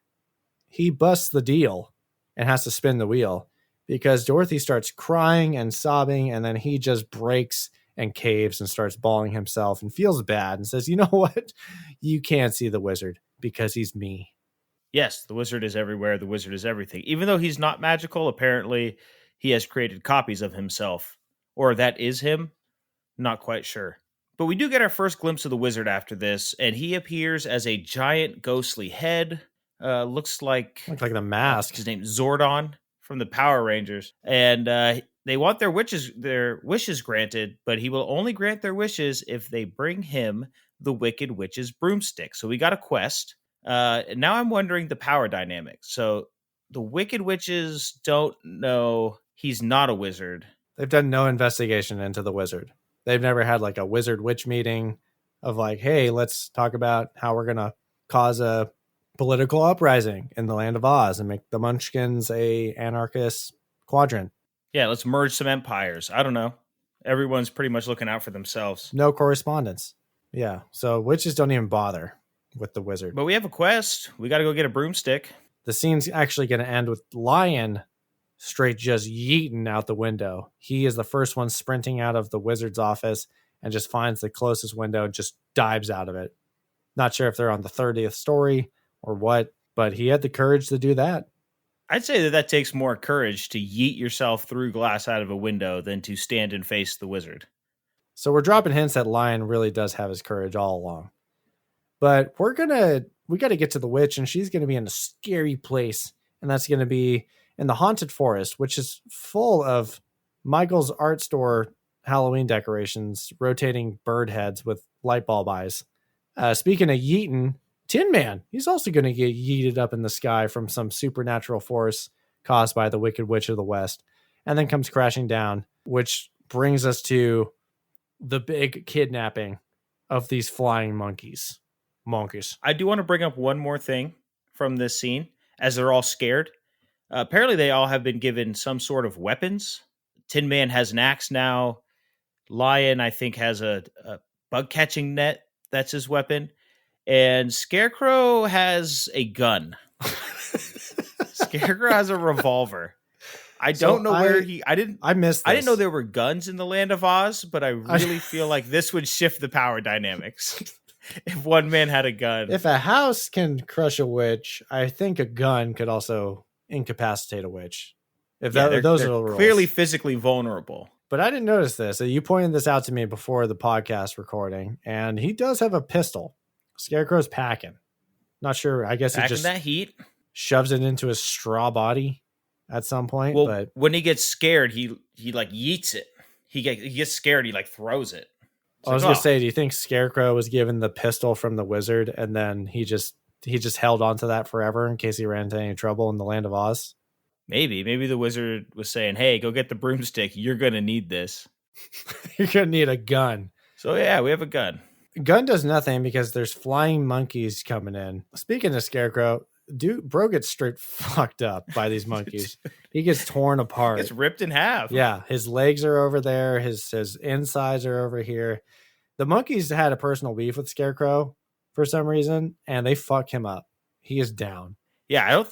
he busts the deal and has to spin the wheel, because Dorothy starts crying and sobbing, and then he just breaks and caves and starts bawling himself and feels bad and says, you know what? You can't see the wizard because he's me. Yes, the wizard is everywhere. The wizard is everything. Even though he's not magical, apparently he has created copies of himself. Or that is him. Not quite sure. But we do get our first glimpse of the wizard after this, and he appears as a giant ghostly head. Looks like the mask. His name's Zordon from the Power Rangers. And they want their wishes granted, but he will only grant their wishes if they bring him the Wicked Witch's broomstick. So we got a quest. Now I'm wondering the power dynamic. So the Wicked Witches don't know he's not a wizard. They've done no investigation into the wizard. They've never had like a wizard witch meeting of like, hey, let's talk about how we're going to cause a political uprising in the land of Oz and make the Munchkins a anarchist quadrant. Yeah, let's merge some empires. I don't know. Everyone's pretty much looking out for themselves. No correspondence. Yeah, so witches don't even bother with the wizard. But we have a quest. We got to go get a broomstick. The scene's actually going to end with Lion straight just yeeting out the window. He is the first one sprinting out of the wizard's office and just finds the closest window and just dives out of it. Not sure if they're on the 30th story or what, but he had the courage to do that. I'd say that takes more courage to yeet yourself through glass out of a window than to stand and face the wizard. So we're dropping hints that Lion really does have his courage all along. But we got to get to the witch, and she's going to be in a scary place. And that's going to be in the haunted forest, which is full of Michael's art store Halloween decorations, rotating bird heads with light bulb eyes. Speaking of yeeting, Tin Man, he's also going to get yeeted up in the sky from some supernatural force caused by the Wicked Witch of the West, and then comes crashing down, which brings us to the big kidnapping of these flying monkeys. I do want to bring up one more thing from this scene, as they're all scared. Apparently, they all have been given some sort of weapons. Tin Man has an axe now. Lion, I think, has a bug catching net. That's his weapon. And Scarecrow has a gun. Scarecrow has a revolver. I don't know where I missed this. I didn't know there were guns in the Land of Oz, but I really feel like this would shift the power dynamics. If one man had a gun. If a house can crush a witch, I think a gun could also incapacitate a witch. Those are the rules. Clearly physically vulnerable. But I didn't notice this. You pointed this out to me before the podcast recording, and he does have a pistol. Scarecrow's packing. Not sure. I guess he just that heat shoves it into his straw body at some point. Well, but when he gets scared, he like yeets it. He gets scared. He like throws it. I was going to say, do you think Scarecrow was given the pistol from the wizard and then he just held on to that forever in case he ran into any trouble in the Land of Oz? Maybe the wizard was saying, hey, go get the broomstick. You're going to need this. You're going to need a gun. So yeah, we have a gun. Gun does nothing because there's flying monkeys coming in. Speaking of Scarecrow, bro gets straight fucked up by these monkeys. He gets torn apart. It's ripped in half. Yeah, his legs are over there. His insides are over here. The monkeys had a personal beef with Scarecrow for some reason, and they fuck him up. He is down. Yeah, I don't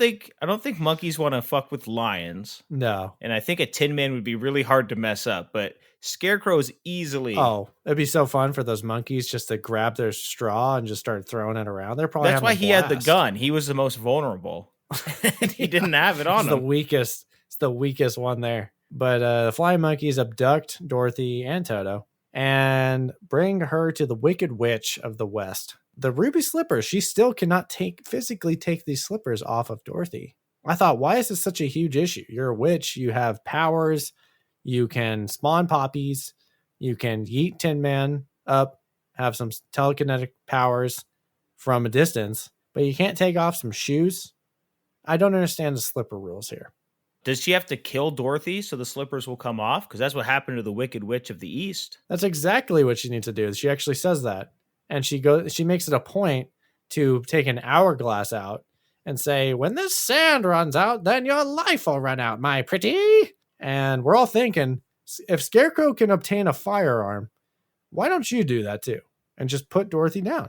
think monkeys want to fuck with lions. No. And I think a Tin Man would be really hard to mess up, but Scarecrow is easily. Oh, it'd be so fun for those monkeys just to grab their straw and just start throwing it around. They're probably That's why he had the gun. He was the most vulnerable. He didn't have it on him. It's the weakest one there. But the flying monkeys abduct Dorothy and Toto and bring her to the Wicked Witch of the West. The ruby slippers, she still cannot physically take these slippers off of Dorothy. I thought, why is this such a huge issue? You're a witch. You have powers. You can spawn poppies. You can yeet Tin Man up, have some telekinetic powers from a distance, but you can't take off some shoes. I don't understand the slipper rules here. Does she have to kill Dorothy so the slippers will come off? Because that's what happened to the Wicked Witch of the East. That's exactly what she needs to do. She actually says that. And she makes it a point to take an hourglass out and say, when this sand runs out, then your life will run out, my pretty. And we're all thinking, if Scarecrow can obtain a firearm, why don't you do that too? And just put Dorothy down.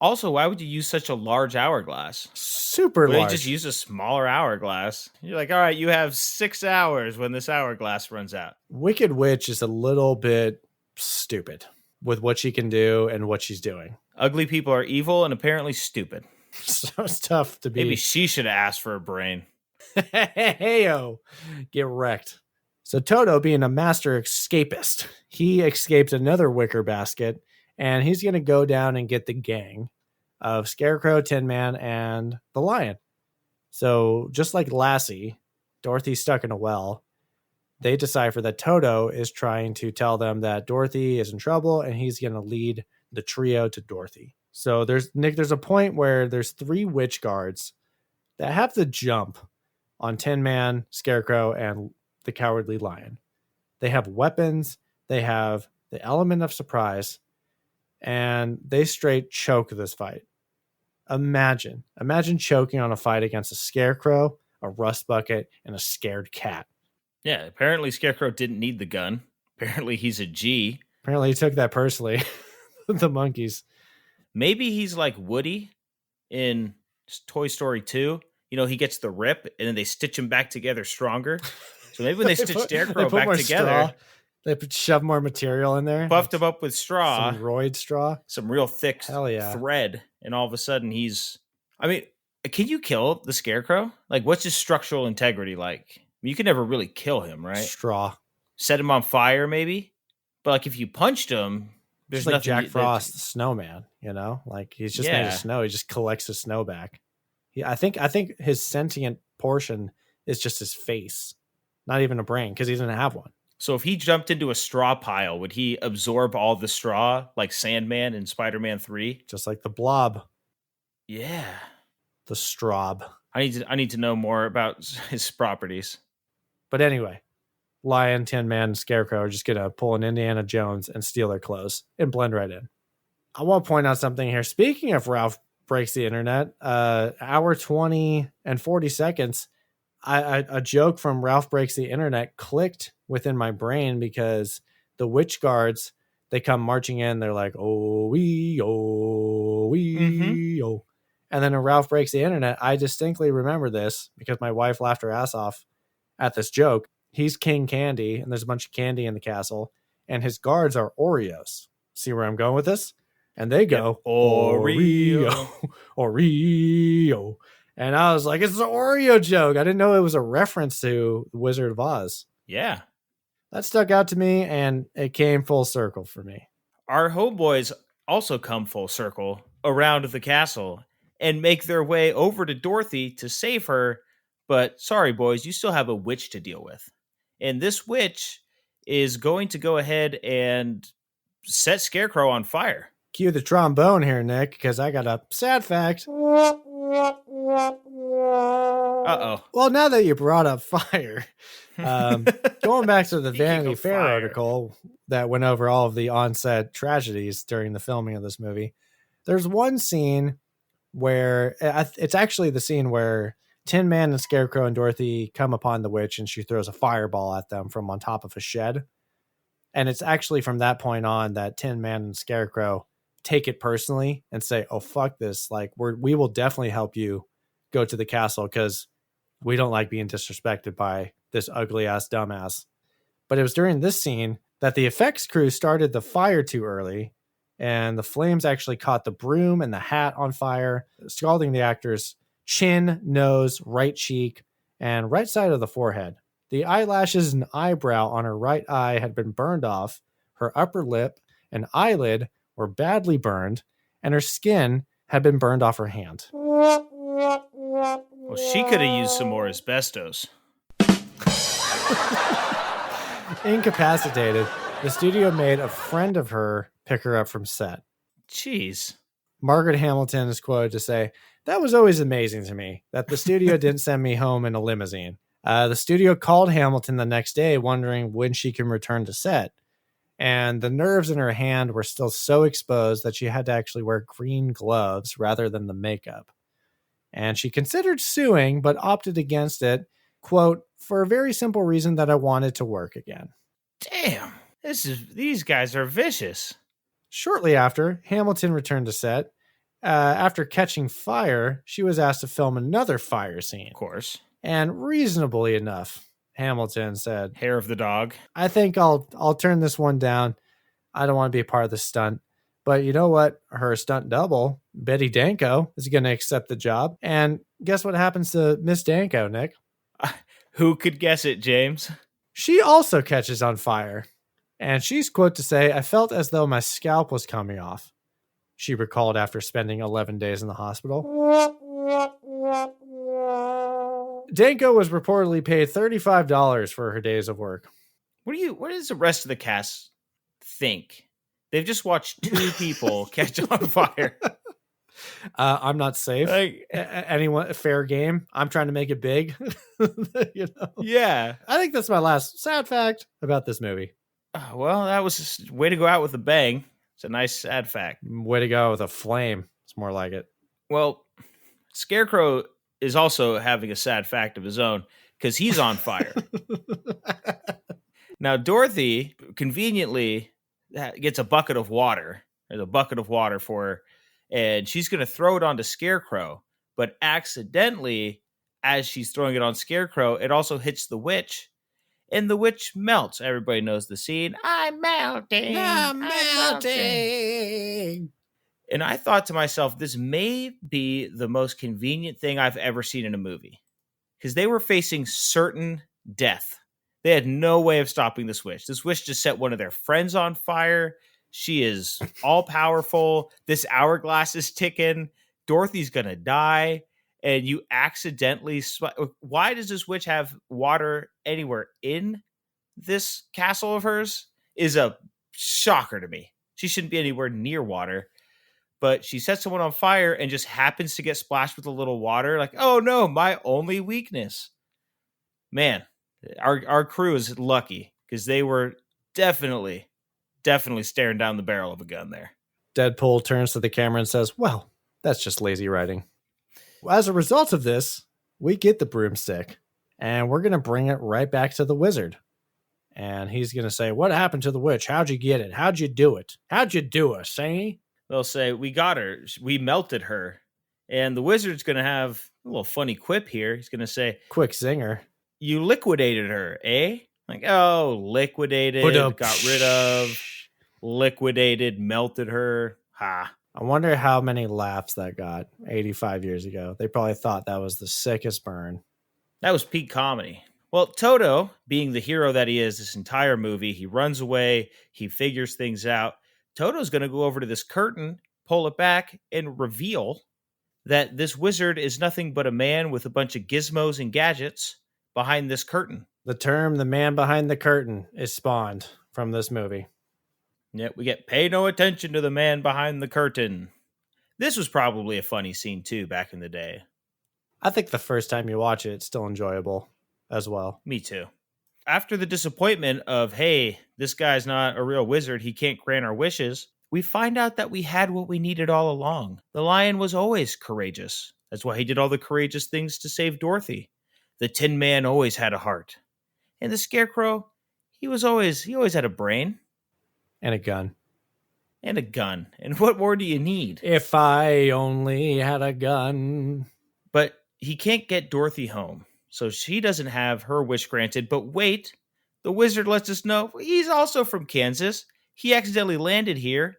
Also, why would you use such a large hourglass? Super large. Just use a smaller hourglass. You're like, all right, you have 6 hours when this hourglass runs out. Wicked Witch is a little bit stupid with what she can do and what she's doing. Ugly people are evil and apparently stupid. So it's tough to be. Maybe she should have asked for a brain. Hey-o, get wrecked. So Toto, being a master escapist, he escaped another wicker basket, and he's going to go down and get the gang of Scarecrow, Tin Man, and the Lion. So just like Lassie, Dorothy's stuck in a well. They decipher that Toto is trying to tell them that Dorothy is in trouble, and he's going to lead the trio to Dorothy. So there's a point where there's 3 witch guards that have to jump on Tin Man, Scarecrow, and the Cowardly Lion. They have weapons. They have the element of surprise, and they straight choke this fight. Imagine choking on a fight against a Scarecrow, a rust bucket, and a scared cat. Yeah, apparently Scarecrow didn't need the gun. Apparently he's a G. Apparently he took that personally. The monkeys. Maybe he's like Woody in Toy Story 2. You know, he gets the rip and then they stitch him back together stronger. So maybe when they stitch Scarecrow back together, they shove more material in there. Puffed him up with straw. Some roid straw. Some real thick Hell yeah. thread. And all of a sudden he's... I mean, Can you kill the Scarecrow? Like, what's his structural integrity like? You can never really kill him, right? Straw. Set him on fire, maybe. But like, if you punched him, there's Just like nothing. Jack Frost, the snowman, you know? Like he's just made of snow. He just collects his snow back. I think his sentient portion is just his face, not even a brain, because he doesn't have one. So if he jumped into a straw pile, would he absorb all the straw like Sandman in Spider-Man 3? Just like the Blob. Yeah. The Strob. I need to know more about his properties. But anyway, Lion, Tin Man, and Scarecrow are just going to pull an Indiana Jones and steal their clothes and blend right in. I want to point out something here. Speaking of Ralph Breaks the Internet, hour 20 and 40 seconds, a joke from Ralph Breaks the Internet clicked within my brain because the witch guards, they come marching in. They're like, oh, wee, oh, wee, oh. And then in Ralph Breaks the Internet, I distinctly remember this because my wife laughed her ass off at this joke. He's King Candy, and there's a bunch of candy in the castle, and his guards are Oreos. See where I'm going with this? And they go, Oreo, Oreo. And I was like, it's an Oreo joke. I didn't know it was a reference to The Wizard of Oz. Yeah. That stuck out to me, and it came full circle for me. Our homeboys also come full circle around the castle and make their way over to Dorothy to save her. But sorry, boys, you still have a witch to deal with. And this witch is going to go ahead and set Scarecrow on fire. Cue the trombone here, Nick, because I got a sad fact. Uh-oh. Well, now that you brought up fire, going back to the Vanity Fair article that went over all of the on-set tragedies during the filming of this movie, there's one scene where it's actually the scene where Tin Man and Scarecrow and Dorothy come upon the witch and she throws a fireball at them from on top of a shed. And it's actually from that point on that Tin Man and Scarecrow take it personally and say, oh, fuck this. Like, we will definitely help you go to the castle because we don't like being disrespected by this ugly ass dumbass. But it was during this scene that the effects crew started the fire too early, and the flames actually caught the broom and the hat on fire, scalding the actor's chin, nose, right cheek, and right side of the forehead. The eyelashes and eyebrow on her right eye had been burned off, her upper lip and eyelid were badly burned, and her skin had been burned off her hand. Well, she could have used some more asbestos. Incapacitated, the studio made a friend of her pick her up from set. Jeez. Margaret Hamilton is quoted to say, "That was always amazing to me, that the studio didn't send me home in a limousine. The studio called Hamilton the next day wondering when she can return to set. And the nerves in her hand were still so exposed that she had to actually wear green gloves rather than the makeup. And she considered suing, but opted against it, quote, for a very simple reason that I wanted to work again." Damn. These guys are vicious. Shortly after, Hamilton returned to set. After catching fire, she was asked to film another fire scene. Of course. And reasonably enough, Hamilton said, Hair of the dog. I think I'll turn this one down. I don't want to be a part of the stunt. But you know what? Her stunt double, Betty Danko, is going to accept the job. And guess what happens to Miss Danko, Nick? Who could guess it, James? She also catches on fire. And she's quote to say, I felt as though my scalp was coming off. She recalled after spending 11 days in the hospital. Danko was reportedly paid $35 for her days of work. What does the rest of the cast think? They've just watched two people catch on fire. I'm not safe. Anyone fair game? I'm trying to make it big. You know? Yeah. I think that's my last sad fact about this movie. Well, that was a way to go out with a bang. It's a nice sad fact. Way to go with a flame. It's more like it. Well, Scarecrow is also having a sad fact of his own because he's on fire. Now, Dorothy conveniently gets a bucket of water. There's a bucket of water for her, and she's going to throw it onto Scarecrow. But accidentally, as she's throwing it on Scarecrow, it also hits the witch. And the witch melts. Everybody knows the scene. I'm melting. I'm melting. And I thought to myself, this may be the most convenient thing I've ever seen in a movie. Because they were facing certain death. They had no way of stopping this witch. This witch just set one of their friends on fire. She is all powerful. This hourglass is ticking. Dorothy's going to die. And you accidentally... Why does this witch have water anywhere in this castle of hers? Is a shocker to me. She shouldn't be anywhere near water. But she sets someone on fire and just happens to get splashed with a little water. Like, oh no, my only weakness. Man, our crew is lucky because they were definitely staring down the barrel of a gun there. Deadpool turns to the camera and says, well, that's just lazy writing. As a result of this, we get the broomstick and we're going to bring it right back to the wizard. And he's going to say, what happened to the witch? How'd you get it? How'd you do it? How'd you do it, say? They'll say, we got her. We melted her. And the wizard's going to have a little funny quip here. He's going to say, quick zinger. You liquidated her, eh? Like, oh, liquidated, got rid of, liquidated, melted her. Ha. I wonder how many laughs that got 85 years ago. They probably thought that was the sickest burn. That was peak comedy. Well, Toto, being the hero that he is this entire movie, he runs away, he figures things out. Toto's going to go over to this curtain, pull it back, and reveal that this wizard is nothing but a man with a bunch of gizmos and gadgets behind this curtain. The term, the man behind the curtain, is spawned from this movie. Yeah, we get pay no attention to the man behind the curtain. This was probably a funny scene, too, back in the day. I think the first time you watch it, it's still enjoyable as well. Me too. After the disappointment of, hey, this guy's not a real wizard, he can't grant our wishes, we find out that we had what we needed all along. The lion was always courageous. That's why he did all the courageous things to save Dorothy. The Tin Man always had a heart. And the Scarecrow, he always had a brain. And a gun. And a gun. And what more do you need? If I only had a gun. But he can't get Dorothy home. So she doesn't have her wish granted. But wait, the wizard lets us know he's also from Kansas. He accidentally landed here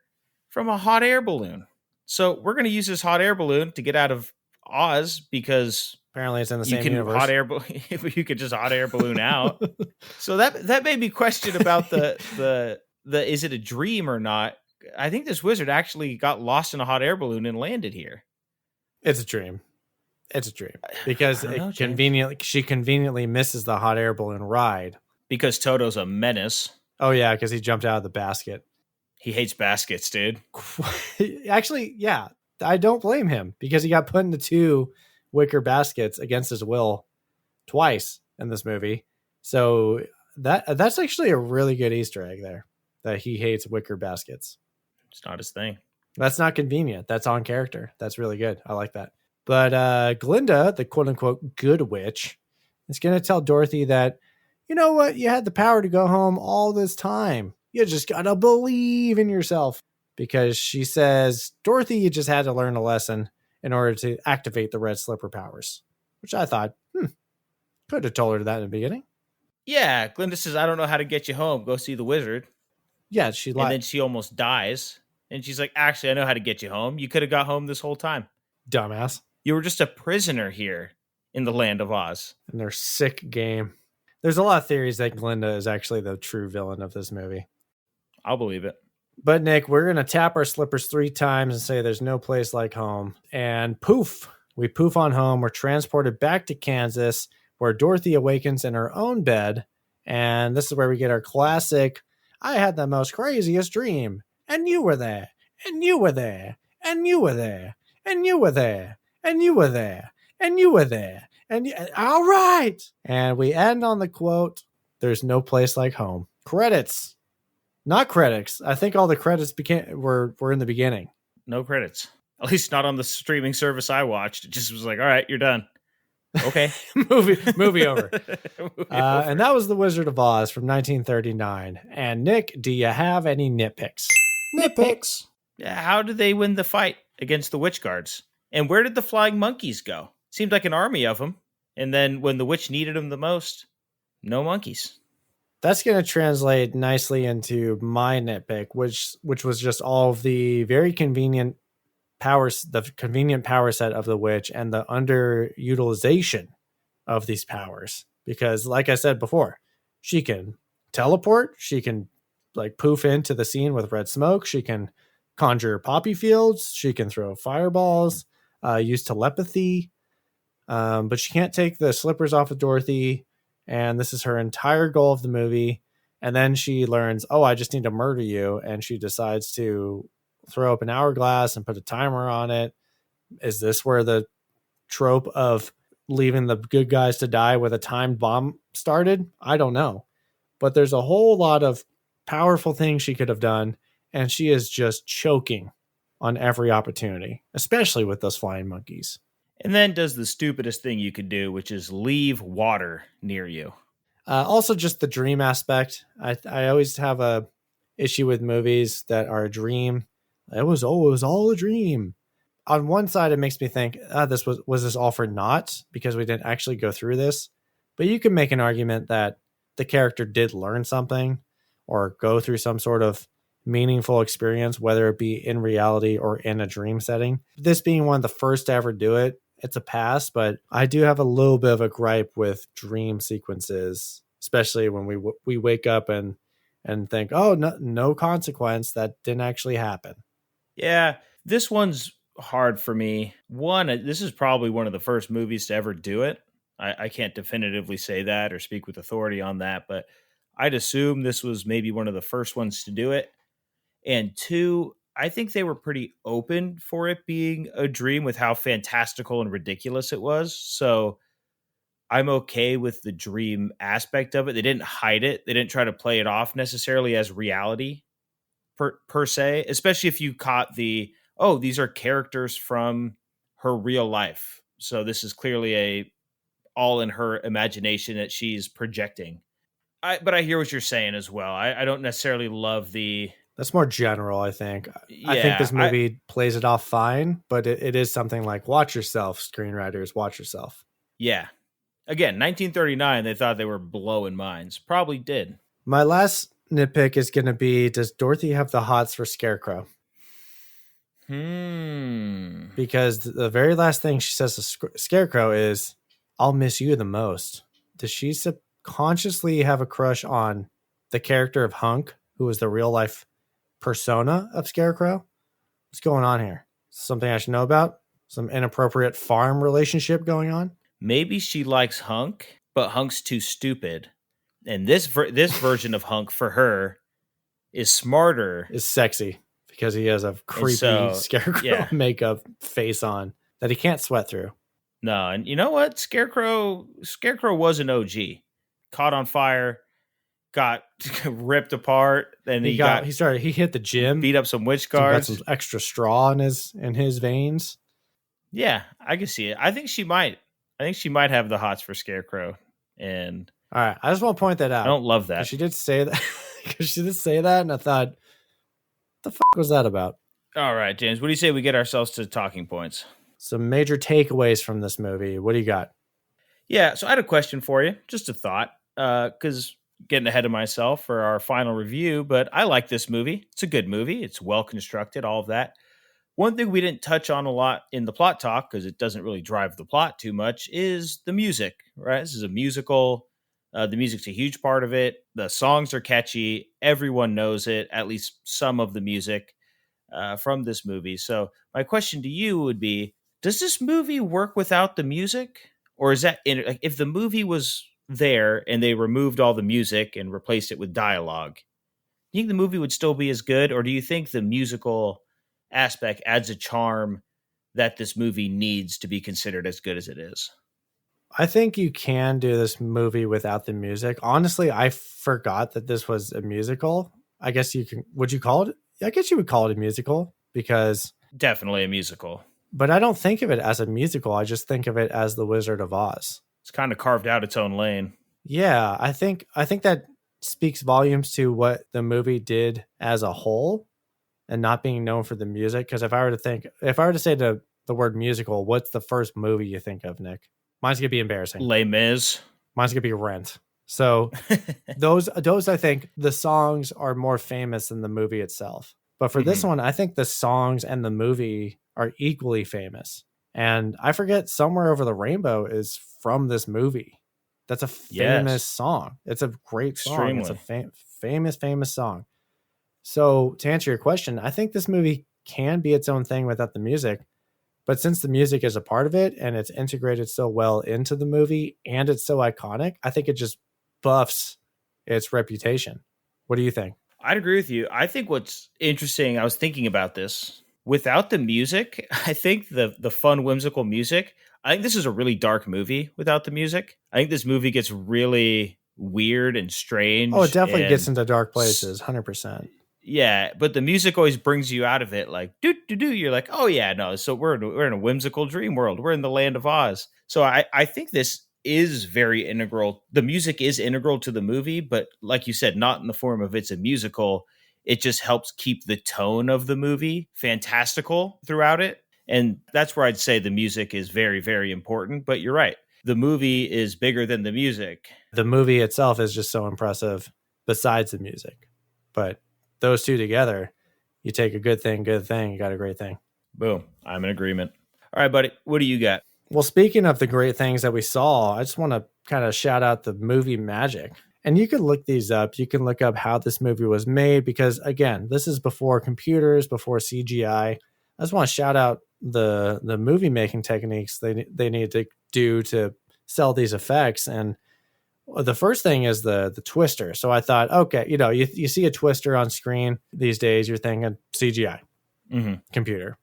from a hot air balloon. So we're going to use this hot air balloon to get out of Oz because apparently it's in the same universe. You could just hot air balloon out. So that made me question about the is it a dream or not? I think this wizard actually got lost in a hot air balloon and landed here. It's a dream. It's a dream because she conveniently misses the hot air balloon ride. Because Toto's a menace. Oh yeah, because he jumped out of the basket. He hates baskets, dude. Actually, yeah, I don't blame him because he got put into 2 wicker baskets against his will twice in this movie. So that's actually a really good Easter egg there, that he hates wicker baskets. It's not his thing. That's not convenient. That's on character. That's really good. I like that. But Glinda, the quote-unquote good witch, is going to tell Dorothy that, you know what? You had the power to go home all this time. You just got to believe in yourself. Because she says, Dorothy, you just had to learn a lesson in order to activate the red slipper powers. Which I thought, could have told her that in the beginning. Yeah, Glinda says, I don't know how to get you home. Go see the wizard. Yeah, she lied. And then she almost dies. And she's like, actually, I know how to get you home. You could have got home this whole time. Dumbass. You were just a prisoner here in the land of Oz. In their sick game. There's a lot of theories that Glinda is actually the true villain of this movie. I'll believe it. But Nick, we're going to tap our slippers 3 times and say there's no place like home. And poof, we poof on home. We're transported back to Kansas where Dorothy awakens in her own bed. And this is where we get our classic, I had the most craziest dream. And you were there. And you were there. And you were there. And you were there. And you were there. And you were there. All right. And we end on the quote, there's no place like home. Credits. Not credits. I think all the credits were in the beginning. No credits. At least not on the streaming service I watched. It just was like, all right, you're done. Okay. movie over. And that was The Wizard of Oz from 1939. And Nick, do you have any nitpicks? Nitpicks. Yeah, how did they win the fight against the witch guards? And where did the flying monkeys go? Seemed like an army of them. And then when the witch needed them the most, no monkeys. That's going to translate nicely into my nitpick, which was just all of the very convenient powers, the convenient power set of the witch, and the underutilization of these powers. Because, like I said before, she can teleport, she can like poof into the scene with red smoke, she can conjure poppy fields, she can throw fireballs, use telepathy, but she can't take the slippers off of Dorothy. And this is her entire goal of the movie. And then she learns, oh, I just need to murder you. And she decides to throw up an hourglass and put a timer on it. Is this where the trope of leaving the good guys to die with a timed bomb started? I don't know. But there's a whole lot of powerful things she could have done. And she is just choking on every opportunity, especially with those flying monkeys. And then does the stupidest thing you could do, which is leave water near you. Also, just the dream aspect. I always have a issue with movies that are a dream. It was all a dream. On one side, it makes me think, this was this all for naught because we didn't actually go through this. But you can make an argument that the character did learn something or go through some sort of meaningful experience, whether it be in reality or in a dream setting. This being one of the first to ever do it, it's a pass, but I do have a little bit of a gripe with dream sequences, especially when we wake up and think, oh, no consequence. That didn't actually happen. Yeah, this one's hard for me. One, this is probably one of the first movies to ever do it. I can't definitively say that or speak with authority on that, but I'd assume this was maybe one of the first ones to do it. And two, I think they were pretty open for it being a dream with how fantastical and ridiculous it was. So I'm okay with the dream aspect of it. They didn't hide it. They didn't try to play it off necessarily as reality per se, especially if you caught these are characters from her real life. So this is clearly all in her imagination that she's projecting. But I hear what you're saying as well. I don't necessarily love the... That's more general, I think. Yeah, I think this movie plays it off fine, but it is something like, watch yourself, screenwriters, watch yourself. Yeah. Again, 1939, they thought they were blowing minds. Probably did. My last nitpick is going to be, does Dorothy have the hots for Scarecrow? Because the very last thing she says to Scarecrow is, I'll miss you the most. Does she subconsciously have a crush on the character of Hunk, who was the real life persona of Scarecrow? What's going on here? Something I should know about? Some inappropriate farm relationship going on? Maybe she likes Hunk, but Hunk's too stupid. And this version of Hunk for her is smarter. Is sexy because he has a creepy Scarecrow makeup face on that he can't sweat through. No, and you know what? Scarecrow was an OG. Caught on fire, got ripped apart, and he hit the gym, beat up some witch guards, got some extra straw in his veins. Yeah, I can see it. I think she might have the hots for Scarecrow. And all right, I just want to point that out. I don't love that. She did say that because she did say that, and I thought, what the fuck was that about? All right, James, what do you say we get ourselves to talking points? Some major takeaways from this movie. What do you got? Yeah, so I had a question for you, just a thought, because getting ahead of myself for our final review, but I like this movie. It's a good movie. It's well constructed, all of that. One thing we didn't touch on a lot in the plot talk, because it doesn't really drive the plot too much, is the music, right? This is a musical. The music's a huge part of it. The songs are catchy. Everyone knows it, at least some of the music from this movie. So my question to you would be, does this movie work without the music? Or is that, if the movie was there and they removed all the music and replaced it with dialogue, do you think the movie would still be as good? Or do you think the musical aspect adds a charm that this movie needs to be considered as good as it is? I think you can do this movie without the music. Honestly, I forgot that this was a musical. I guess would you call it? I guess you would call it a musical because... Definitely a musical. But I don't think of it as a musical. I just think of it as The Wizard of Oz. It's kind of carved out its own lane. Yeah, I think that speaks volumes to what the movie did as a whole and not being known for the music. Because if I were to say the word musical, what's the first movie you think of, Nick? Mine's gonna be embarrassing. Les Mis. Mine's gonna be Rent. So those I think the songs are more famous than the movie itself. But for this one, I think the songs and the movie are equally famous. And I forget Somewhere Over the Rainbow is from this movie. That's a famous song. It's a great song. It's a famous song. So to answer your question, I think this movie can be its own thing without the music. But since the music is a part of it and it's integrated so well into the movie and it's so iconic, I think it just buffs its reputation. What do you think? I'd agree with you. I think what's interesting, I was thinking about this. Without the music, I think the fun, whimsical music, I think this is a really dark movie without the music. I think this movie gets really weird and strange. Oh, it definitely gets into dark places, 100%. Yeah, but the music always brings you out of it like, do. You're like, oh, yeah, no. So we're in a whimsical dream world. We're in the land of Oz. So I think this is very integral. The music is integral to the movie, but like you said, not in the form of it's a musical. It just helps keep the tone of the movie fantastical throughout it. And that's where I'd say the music is very, very important. But you're right. The movie is bigger than the music. The movie itself is just so impressive besides the music. But those two together, you take a good thing, you got a great thing. Boom. I'm in agreement. All right, buddy. What do you got? Well, speaking of the great things that we saw, I just want to kind of shout out the movie magic. And you can look these up. You can look up how this movie was made because, again, this is before computers, before CGI. I just want to shout out the movie making techniques they need to do to sell these effects. And the first thing is the twister. So I thought, okay, you see a twister on screen these days, you're thinking CGI, computer,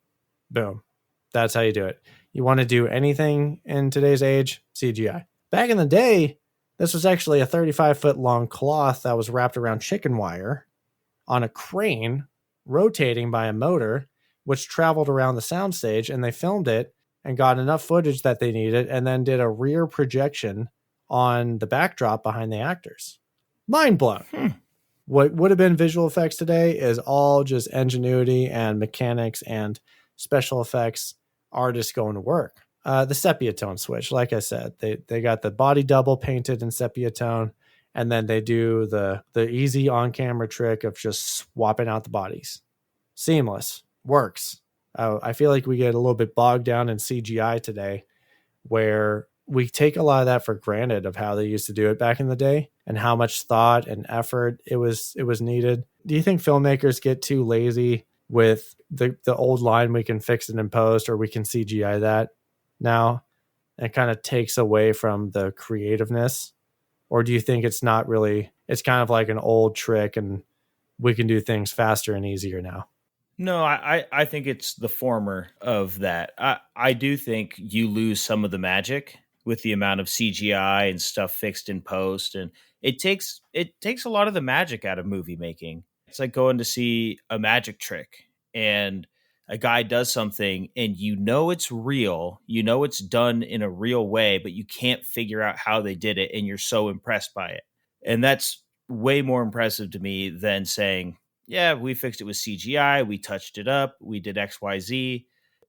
boom. That's how you do it. You want to do anything in today's age, CGI. Back in the day, this was actually a 35-foot long cloth that was wrapped around chicken wire on a crane rotating by a motor, which traveled around the soundstage, and they filmed it and got enough footage that they needed and then did a rear projection on the backdrop behind the actors. Mind blown. What would have been visual effects today is all just ingenuity and mechanics and special effects artists going to work. The sepia tone switch, like I said, they got the body double painted in sepia tone, and then they do the easy on-camera trick of just swapping out the bodies. Seamless. Works. I feel like we get a little bit bogged down in CGI today, where we take a lot of that for granted of how they used to do it back in the day and how much thought and effort it was needed. Do you think filmmakers get too lazy with the old line, we can fix it in post or we can CGI that now? It kind of takes away from the creativeness. Or do you think it's not really, it's kind of like an old trick and we can do things faster and easier now? No, I think it's the former of that. I do think you lose some of the magic with the amount of CGI and stuff fixed in post. And it takes a lot of the magic out of movie making. It's like going to see a magic trick and a guy does something and it's real, it's done in a real way, but you can't figure out how they did it and you're so impressed by it. And that's way more impressive to me than saying, yeah, we fixed it with CGI, we touched it up, we did XYZ.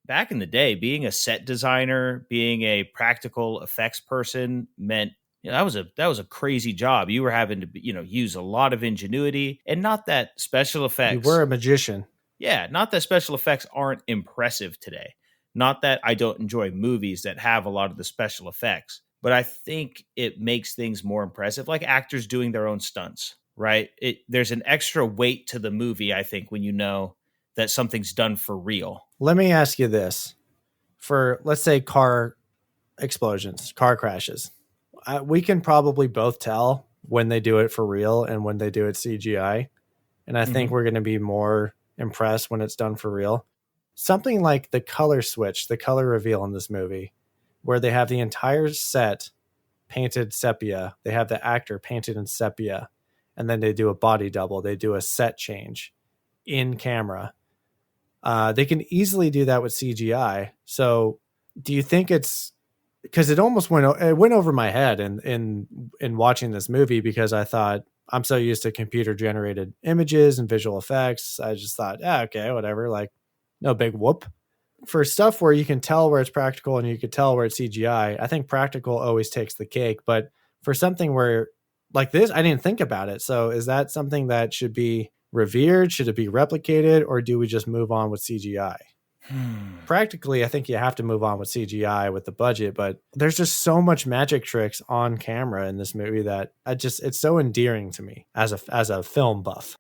Back in the day, being a set designer, being a practical effects person meant that was a crazy job. You were having to use a lot of ingenuity, and not that special effects. You were a magician. Yeah, not that special effects aren't impressive today. Not that I don't enjoy movies that have a lot of the special effects, but I think it makes things more impressive, like actors doing their own stunts, right? There's an extra weight to the movie, I think, when you know that something's done for real. Let me ask you this. For, let's say, car explosions, car crashes, we can probably both tell when they do it for real and when they do it CGI. And I think we're going to be more impressed when it's done for real. Something like the color switch, the color reveal in this movie, where they have the entire set painted sepia. They have the actor painted in sepia, and then they do a body double. They do a set change in camera. They can easily do that with CGI. So do you think it's, because it almost went over my head in watching this movie, because I thought, I'm so used to computer generated images and visual effects. I just thought, okay, whatever, like no big whoop. For stuff where you can tell where it's practical and you can tell where it's CGI, I think practical always takes the cake. But for something where like this, I didn't think about it. So is that something that should be revered? Should it be replicated? Or do we just move on with CGI? Practically, I think you have to move on with CGI with the budget, but there's just so much magic tricks on camera in this movie that it's so endearing to me as a film buff.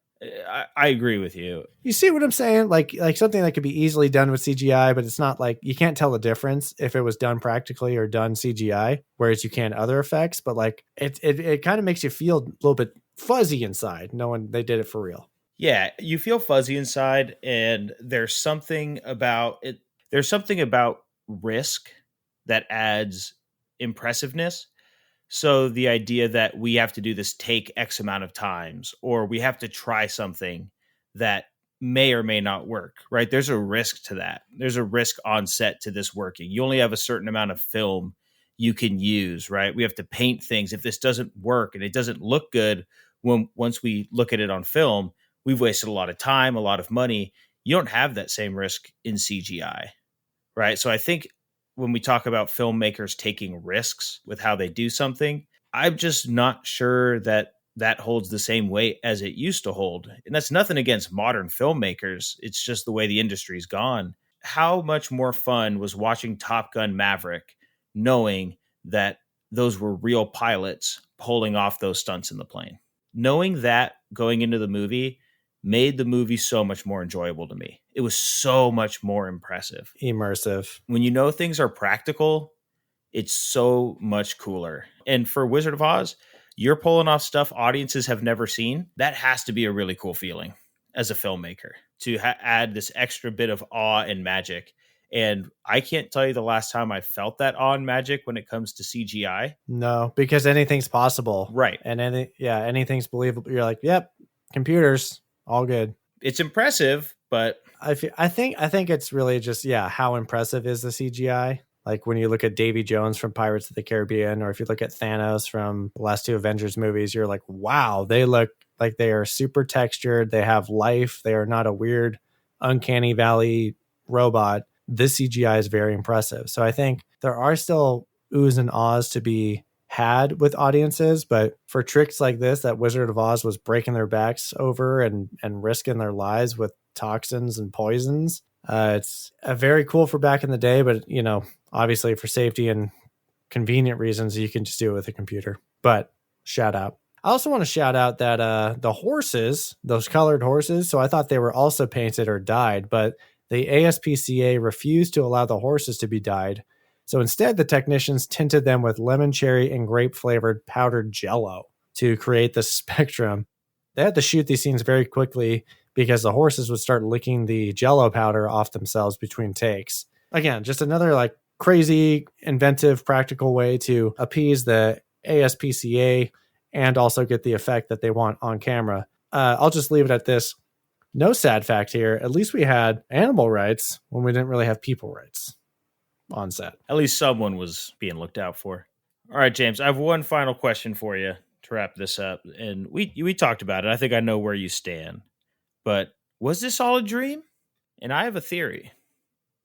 I agree with you. You see what I'm saying? Like something that could be easily done with CGI, but it's not like you can't tell the difference if it was done practically or done CGI, whereas you can other effects. But like it kind of makes you feel a little bit fuzzy inside knowing they did it for real. Yeah, you feel fuzzy inside, and there's something about it. There's something about risk that adds impressiveness. So the idea that we have to do this take X amount of times, or we have to try something that may or may not work, right? There's a risk to that. There's a risk on set to this working. You only have a certain amount of film you can use, right? We have to paint things. If this doesn't work and it doesn't look good once we look at it on film, we've wasted a lot of time, a lot of money. You don't have that same risk in CGI, right? So I think when we talk about filmmakers taking risks with how they do something, I'm just not sure that that holds the same weight as it used to hold. And that's nothing against modern filmmakers. It's just the way the industry's gone. How much more fun was watching Top Gun Maverick knowing that those were real pilots pulling off those stunts in the plane? Knowing that going into the movie made the movie so much more enjoyable to me. It was so much more impressive. Immersive. When you know things are practical, it's so much cooler. And for Wizard of Oz, you're pulling off stuff audiences have never seen. That has to be a really cool feeling as a filmmaker to add this extra bit of awe and magic. And I can't tell you the last time I felt that awe and magic when it comes to CGI. No, because anything's possible. Right. And anything's believable. You're like, yep, computers, all good. It's impressive, but I think it's really just, how impressive is the CGI? Like when you look at Davy Jones from Pirates of the Caribbean, or if you look at Thanos from the last two Avengers movies, you're like, wow, they look like they are super textured. They have life. They are not a weird, uncanny valley robot. This CGI is very impressive. So I think there are still oohs and ahs to be had with audiences, but for tricks like this that Wizard of Oz was breaking their backs over and risking their lives with toxins and poisons, it's very cool for back in the day, but obviously for safety and convenient reasons, you can just do it with a computer. But shout out. I also want to shout out that the horses, those colored horses, so I thought they were also painted or dyed, but the ASPCA refused to allow the horses to be dyed. So instead, the technicians tinted them with lemon, cherry, and grape flavored powdered jello to create the spectrum. They had to shoot these scenes very quickly because the horses would start licking the jello powder off themselves between takes. Again, just another crazy, inventive, practical way to appease the ASPCA and also get the effect that they want on camera. I'll just leave it at this. No sad fact here. At least we had animal rights when we didn't really have people rights on set. At least someone was being looked out for. All right, James, I have one final question for you to wrap this up. And we talked about it. I think I know where you stand. But was this all a dream? And I have a theory.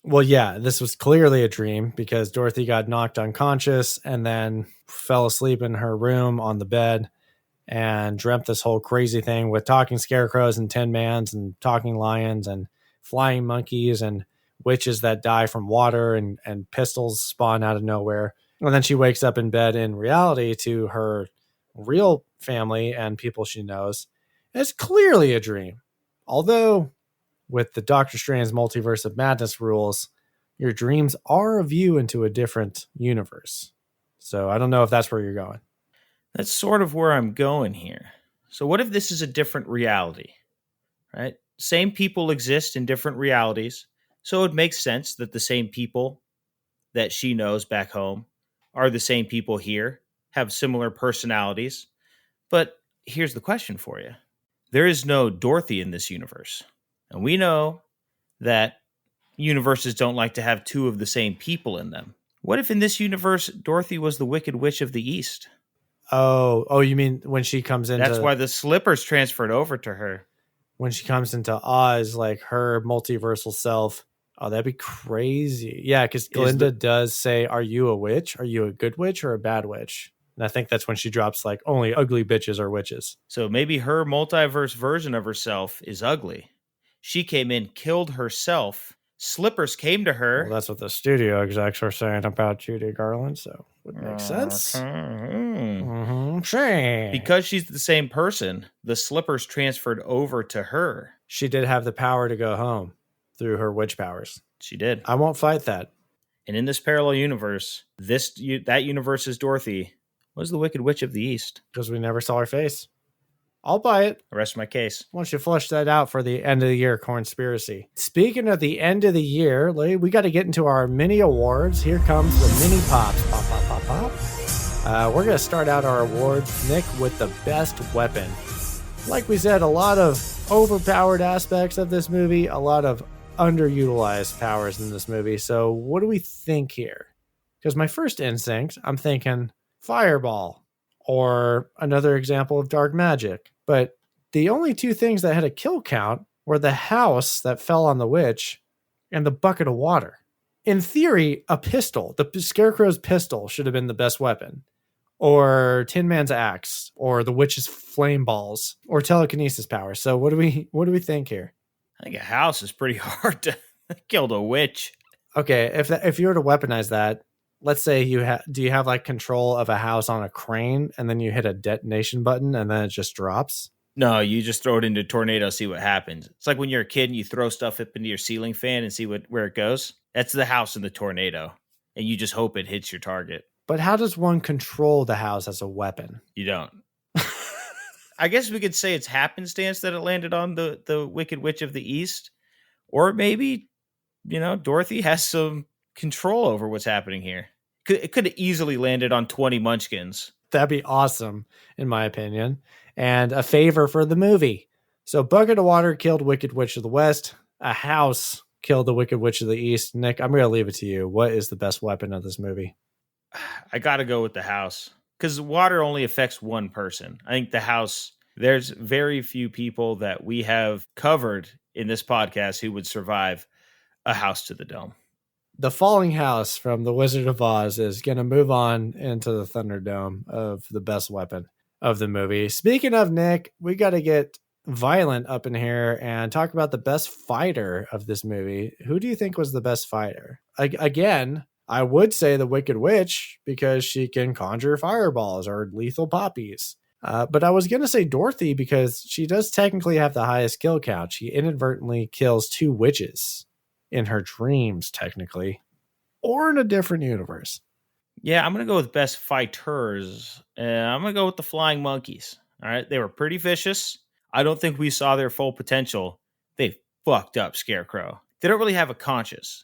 Well, yeah, this was clearly a dream because Dorothy got knocked unconscious and then fell asleep in her room on the bed and dreamt this whole crazy thing with talking scarecrows and tin mans and talking lions and flying monkeys and witches that die from water and pistols spawn out of nowhere. And then she wakes up in bed in reality to her real family and people she knows. It's clearly a dream. Although with the Doctor Strange Multiverse of Madness rules, your dreams are a view into a different universe. So I don't know if that's where you're going. That's sort of where I'm going here. So what if this is a different reality, right? Same people exist in different realities. So it makes sense that the same people that she knows back home are the same people here, have similar personalities. But here's the question for you. There is no Dorothy in this universe. And we know that universes don't like to have two of the same people in them. What if in this universe, Dorothy was the Wicked Witch of the East? Oh, you mean when she comes into... That's why the slippers transferred over to her. When she comes into Oz, like her multiversal self. Oh, that'd be crazy. Yeah, because Glinda does say, are you a witch? Are you a good witch or a bad witch? And I think that's when she drops like, only ugly bitches are witches. So maybe her multiverse version of herself is ugly. She came in, killed herself. Slippers came to her. Well, that's what the studio execs are saying about Judy Garland, so it would make sense. Because she's the same person, the slippers transferred over to her. She did have the power to go home through her witch powers. She did. I won't fight that. And in this parallel universe, that universe's Dorothy was the Wicked Witch of the East. Because we never saw her face. I'll buy it. I rest my case. Why don't you flush that out for the end of the year conspiracy? Speaking of the end of the year, we got to get into our mini awards. Here comes the mini pops. Pop, pop, pop, pop. We're going to start out our awards, Nick, with the best weapon. Like we said, a lot of overpowered aspects of this movie, a lot of underutilized powers in this movie. So what do we think here? Because my first instinct, I'm thinking fireball or another example of dark magic. But the only two things that had a kill count were the house that fell on the witch and the bucket of water. In theory, a pistol, the Scarecrow's pistol, should have been the best weapon. Or Tin Man's axe, or the witch's flame balls, or telekinesis power. So what do we think here? I think a house is pretty hard to kill a witch. Okay, if you were to weaponize that, let's say do you have like control of a house on a crane, and then you hit a detonation button, and then it just drops? No, you just throw it into a tornado, see what happens. It's like when you're a kid and you throw stuff up into your ceiling fan and see where it goes. That's the house in the tornado, and you just hope it hits your target. But how does one control the house as a weapon? You don't. I guess we could say it's happenstance that it landed on the Wicked Witch of the East. Or maybe, Dorothy has some control over what's happening here. It could have easily landed on 20 munchkins. That'd be awesome, in my opinion. And a favor for the movie. So bucket of water killed Wicked Witch of the West. A house killed the Wicked Witch of the East. Nick, I'm going to leave it to you. What is the best weapon of this movie? I got to go with the house. Because water only affects one person. I think the house, there's very few people that we have covered in this podcast who would survive a house to the dome. The falling house from The Wizard of Oz is going to move on into the Thunderdome of the best weapon of the movie. Speaking of Nick, we got to get violent up in here and talk about the best fighter of this movie. Who do you think was the best fighter? Again, I would say the Wicked Witch because she can conjure fireballs or lethal poppies. But I was going to say Dorothy because she does technically have the highest kill count. She inadvertently kills 2 witches in her dreams, technically, or in a different universe. Yeah, I'm going to go with best fighters. I'm going to go with the flying monkeys. All right. They were pretty vicious. I don't think we saw their full potential. They fucked up Scarecrow. They don't really have a conscience.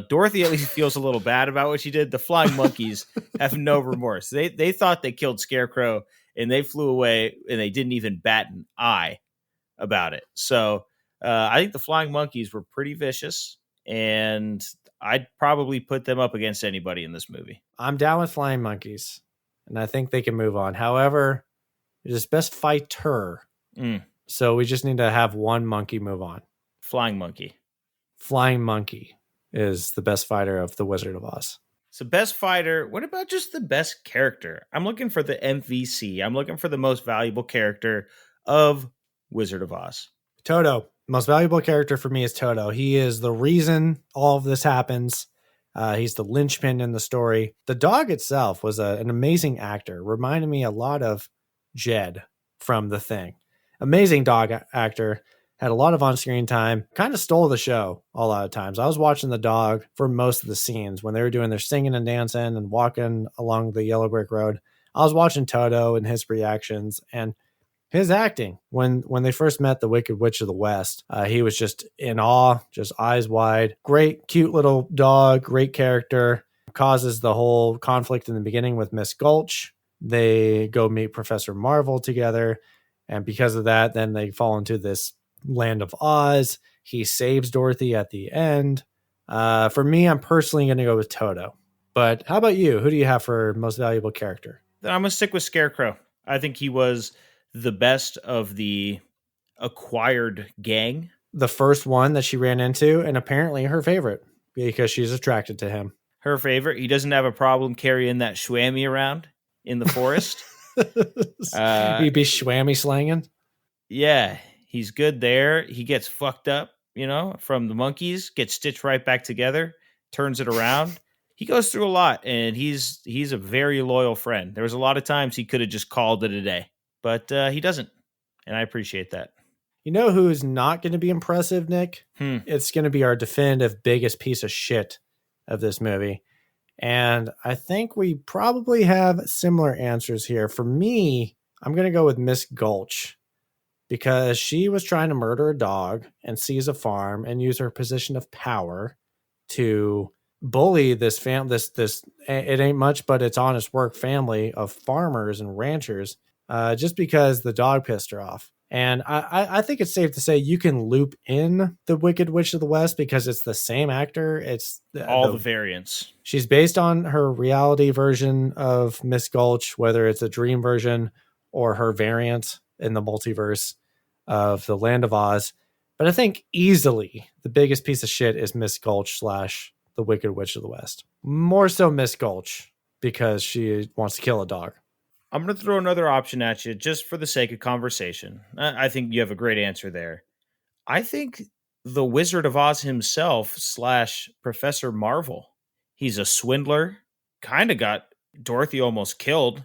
Dorothy at least feels a little bad about what she did. The flying monkeys have no remorse. They thought they killed Scarecrow and they flew away and they didn't even bat an eye about it. So I think the flying monkeys were pretty vicious, and I'd probably put them up against anybody in this movie. I'm down with flying monkeys, and I think they can move on. However, it is best fighter. So we just need to have one monkey move on. Flying monkey. Flying monkey is the best fighter of The Wizard of Oz. So best fighter, what about just the best character? I'm looking for the MVC. I'm looking for the most valuable character of Wizard of Oz. Toto. Most valuable character for me is Toto. He is the reason all of this happens. He's the linchpin in the story. The dog itself was an amazing actor. Reminded me a lot of Jed from The Thing. Amazing dog actor. Had a lot of on-screen time, kind of stole the show a lot of times. I was watching the dog for most of the scenes when they were doing their singing and dancing and walking along the yellow brick road. I was watching Toto and his reactions and his acting. When they first met the Wicked Witch of the West, he was just in awe, just eyes wide. Great, cute little dog, great character. Causes the whole conflict in the beginning with Miss Gulch. They go meet Professor Marvel together. And because of that, then they fall into this land of Oz. He saves Dorothy at the end. For me, I'm personally going to go with Toto. But how about you? Who do you have for most valuable character? I'm going to stick with Scarecrow. I think he was the best of the acquired gang. The first one that she ran into, and apparently her favorite, because she's attracted to him. Her favorite. He doesn't have a problem carrying that Schwammy around. in the forest. He'd be swammy slanging. Yeah, he's good there. He gets fucked up, from the monkeys, gets stitched right back together, turns it around. He goes through a lot, and he's a very loyal friend. There was a lot of times he could have just called it a day, but he doesn't, and I appreciate that. You know who is not going to be impressive, Nick? It's going to be our definitive biggest piece of shit of this movie. And I think we probably have similar answers here. For me, I'm going to go with Miss Gulch, because she was trying to murder a dog and seize a farm and use her position of power to bully this it ain't much, but it's honest work family of farmers and ranchers, just because the dog pissed her off. And I think it's safe to say you can loop in the Wicked Witch of the West because it's the same actor. It's all the variants. She's based on her reality version of Miss Gulch, whether it's a dream version or her variant in the multiverse of the Land of Oz. But I think easily the biggest piece of shit is Miss Gulch / the Wicked Witch of the West. More so Miss Gulch because she wants to kill a dog. I'm going to throw another option at you just for the sake of conversation. I think you have a great answer there. I think the Wizard of Oz himself / Professor Marvel. He's a swindler, kind of got Dorothy almost killed.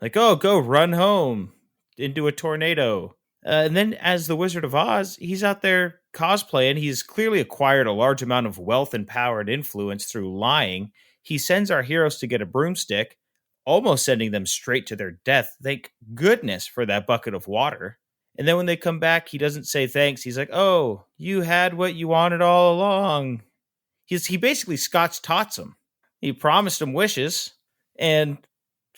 Like, oh, go run home into a tornado. And then as the Wizard of Oz, he's out there cosplaying. He's clearly acquired a large amount of wealth and power and influence through lying. He sends our heroes to get a broomstick, almost sending them straight to their death. Thank goodness for that bucket of water. And then when they come back, he doesn't say thanks. He's like, oh, you had what you wanted all along. He basically Scotch tots him. He promised him wishes and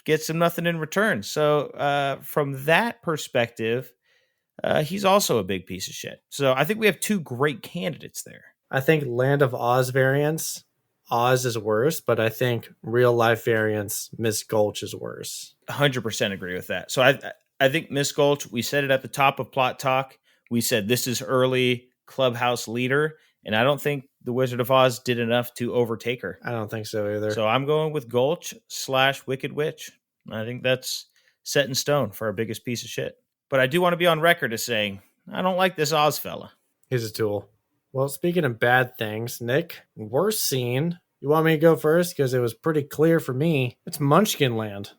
gets him nothing in return. So from that perspective, he's also a big piece of shit. So I think we have two great candidates there. I think Land of Oz variants, Oz is worse, but I think real life variants, Miss Gulch is worse. 100% agree with that. So I think Miss Gulch, we said it at the top of Plot Talk. We said this is early Clubhouse leader, and I don't think the Wizard of Oz did enough to overtake her. I don't think so either. So I'm going with Gulch / Wicked Witch. I think that's set in stone for our biggest piece of shit. But I do want to be on record as saying, I don't like this Oz fella. He's a tool. Well, speaking of bad things, Nick, worst scene. You want me to go first? Because it was pretty clear for me. It's Munchkin Land.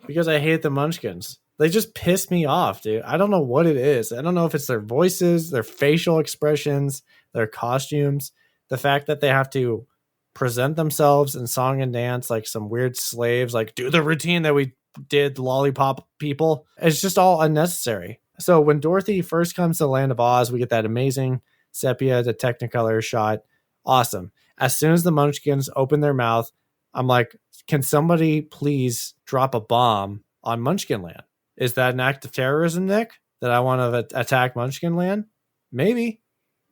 Because I hate the Munchkins. They just piss me off, dude. I don't know what it is. I don't know if it's their voices, their facial expressions, their costumes, the fact that they have to present themselves in song and dance like some weird slaves, like do the routine that we did, lollipop people. It's just all unnecessary. So when Dorothy first comes to the Land of Oz, we get that amazing sepia to Technicolor shot. Awesome. As soon as the Munchkins open their mouth, I'm like, can somebody please drop a bomb on Munchkin Land? Is that an act of terrorism, Nick? That I want to attack Munchkin Land? Maybe.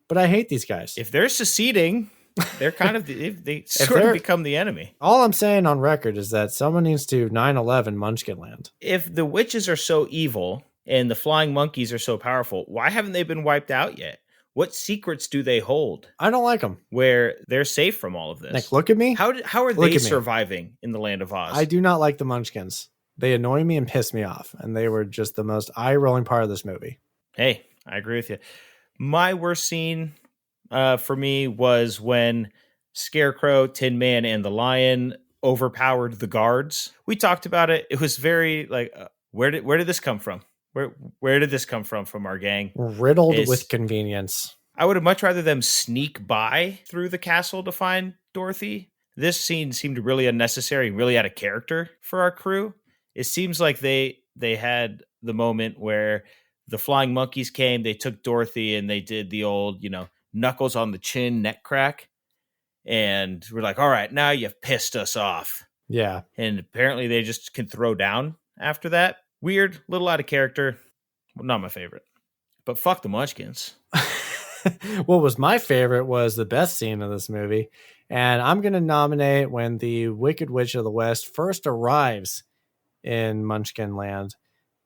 But I hate these guys. If they're seceding, they're kind of they sort of become the enemy. All I'm saying on record is that someone needs to 9/11 Munchkin Land. If the witches are so evil and the flying monkeys are so powerful, why haven't they been wiped out yet? What secrets do they hold? I don't like them. Where they're safe from all of this. Nick, look at me. How are they surviving in the Land of Oz? I do not like the Munchkins. They annoy me and piss me off. And they were just the most eye-rolling part of this movie. Hey, I agree with you. My worst scene for me was when Scarecrow, Tin Man, and the Lion overpowered the guards. We talked about it. It was very like, where did this come from? Where did this come from our gang? Riddled with convenience. I would have much rather them sneak by through the castle to find Dorothy. This scene seemed really unnecessary, really out of character for our crew. It seems like they had the moment where the flying monkeys came, they took Dorothy and they did the old, knuckles on the chin, neck crack. And we're like, all right, now you've pissed us off. Yeah. And apparently they just can throw down after that. Weird, little out of character. Not my favorite. But fuck the Munchkins. What was my favorite was the best scene of this movie. And I'm going to nominate when the Wicked Witch of the West first arrives in Munchkin Land,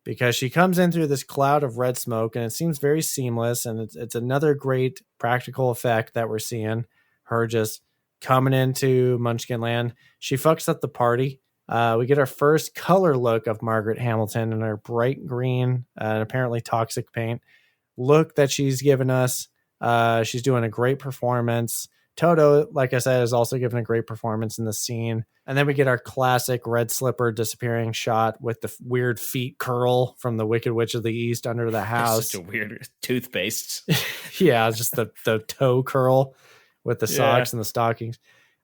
because she comes in through this cloud of red smoke and it seems very seamless. And it's another great practical effect that we're seeing her just coming into Munchkin Land. She fucks up the party We get our first color look of Margaret Hamilton in her bright green and apparently toxic paint look that she's given us. She's doing a great performance. Toto, like I said, is also giving a great performance in the scene. And then we get our classic red slipper disappearing shot with the weird feet curl from the Wicked Witch of the East under the house. Such a weird toothpaste. Yeah, just the toe curl with the socks and the stockings.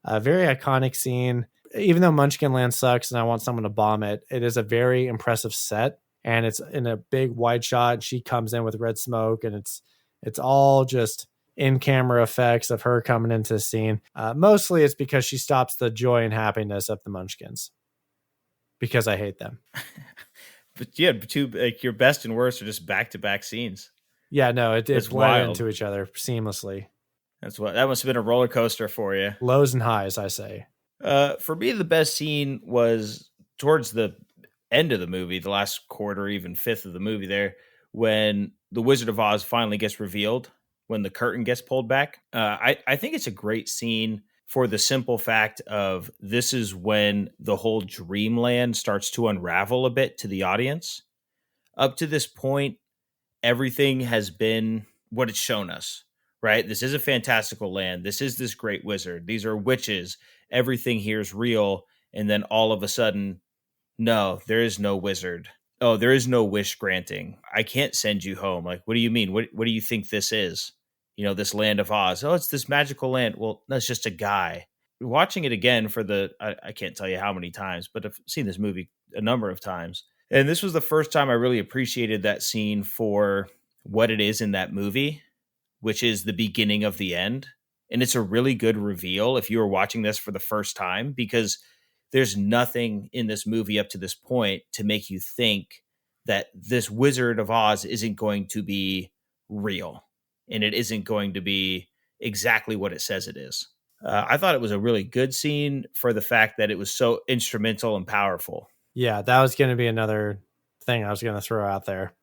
Very iconic scene. Even though Munchkinland sucks and I want someone to bomb it, it is a very impressive set. And it's in a big wide shot. She comes in with red smoke, and it's all just in-camera effects of her coming into the scene. Mostly it's because she stops the joy and happiness of the Munchkins. Because I hate them. But yeah, your best and worst are just back-to-back scenes. Yeah, no, it's blended wild into each other seamlessly. That must have been a roller coaster for you. Lows and highs, I say. For me, the best scene was towards the end of the movie, the last quarter, even fifth of the movie there, when the Wizard of Oz finally gets revealed, when the curtain gets pulled back. I think it's a great scene for the simple fact of this is when the whole dreamland starts to unravel a bit to the audience. Up to this point, everything has been what it's shown us, right? This is a fantastical land. This is this great wizard. These are witches. Everything here is real. And then all of a sudden, no, there is no wizard. Oh, there is no wish granting. I can't send you home. Like, what do you mean? What do you think this is? This land of Oz. Oh, it's this magical land. Well, that's just a guy. Watching it again for I can't tell you how many times, but I've seen this movie a number of times. And this was the first time I really appreciated that scene for what it is in that movie, which is the beginning of the end. And it's a really good reveal if you were watching this for the first time, because there's nothing in this movie up to this point to make you think that this Wizard of Oz isn't going to be real and it isn't going to be exactly what it says it is. I thought it was a really good scene for the fact that it was so instrumental and powerful. Yeah, that was going to be another thing I was going to throw out there.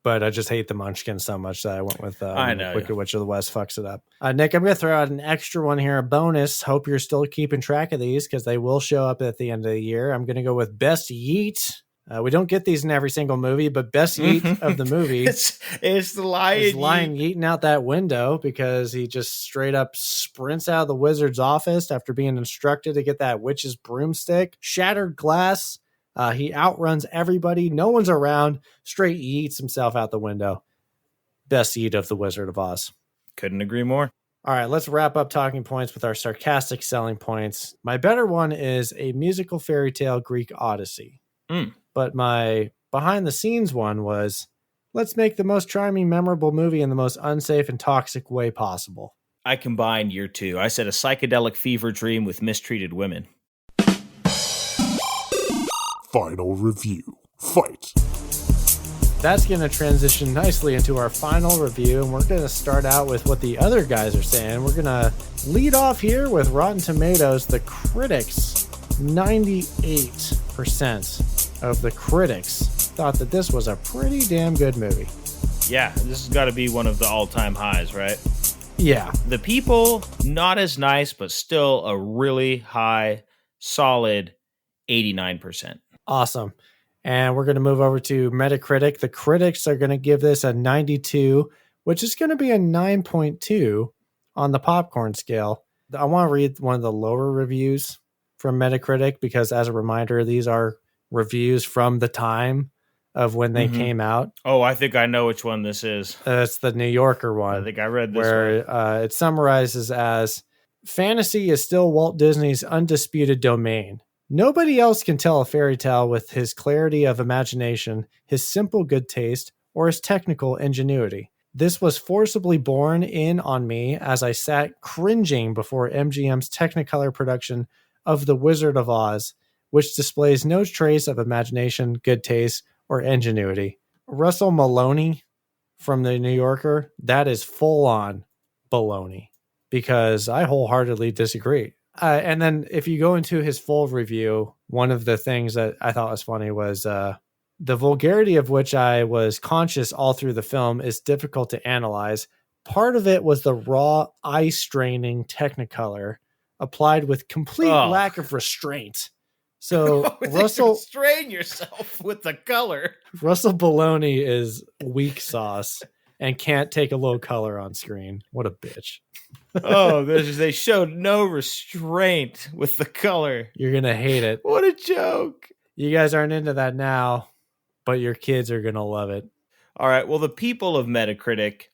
But I just hate the Munchkin so much that I went with Wicked Witch of the West fucks it up. Nick, I'm going to throw out an extra one here, a bonus. Hope you're still keeping track of these because they will show up at the end of the year. I'm going to go with Best Yeet. We don't get these in every single movie, but Best Yeet of the movie it's the lion yeeting out that window because he just straight up sprints out of the wizard's office after being instructed to get that witch's broomstick. Shattered glass. He outruns everybody. No one's around. Straight yeets himself out the window. Best yeet of the Wizard of Oz. Couldn't agree more. All right, let's wrap up talking points with our sarcastic selling points. My better one is a musical fairy tale Greek Odyssey. But my behind the scenes one was, let's make the most charming, memorable movie in the most unsafe and toxic way possible. I combined your two. I said a psychedelic fever dream with mistreated women. Final review. Fight. That's going to transition nicely into our final review, and we're going to start out with what the other guys are saying. We're going to lead off here with Rotten Tomatoes. The critics, 98% of the critics thought that this was a pretty damn good movie. Yeah, this has got to be one of the all-time highs, right? Yeah. The people, not as nice, but still a really high, solid 89%. Awesome. And we're going to move over to Metacritic. The critics are going to give this a 92, which is going to be a 9.2 on the popcorn scale. I want to read one of the lower reviews from Metacritic because, as a reminder, these are reviews from the time of when they came out. Oh, I think I know which one this is. It's the New Yorker one. I think I read this where it summarizes as, fantasy is still Walt Disney's undisputed domain. Nobody else can tell a fairy tale with his clarity of imagination, his simple good taste, or his technical ingenuity. This was forcibly borne in on me as I sat cringing before MGM's Technicolor production of The Wizard of Oz, which displays no trace of imagination, good taste, or ingenuity. Russell Maloney from the New Yorker, that is full-on baloney, because I wholeheartedly disagree. And then if you go into his full review, one of the things that I thought was funny was the vulgarity of which I was conscious all through the film is difficult to analyze. Part of it was the raw, eye-straining Technicolor applied with complete lack of restraint. So Russell restrain yourself with the color. Russell Baloney is weak sauce and can't take a little color on screen. What a bitch. Oh, they showed no restraint with the color. You're going to hate it. What a joke. You guys aren't into that now, but your kids are going to love it. All right. Well, the people of Metacritic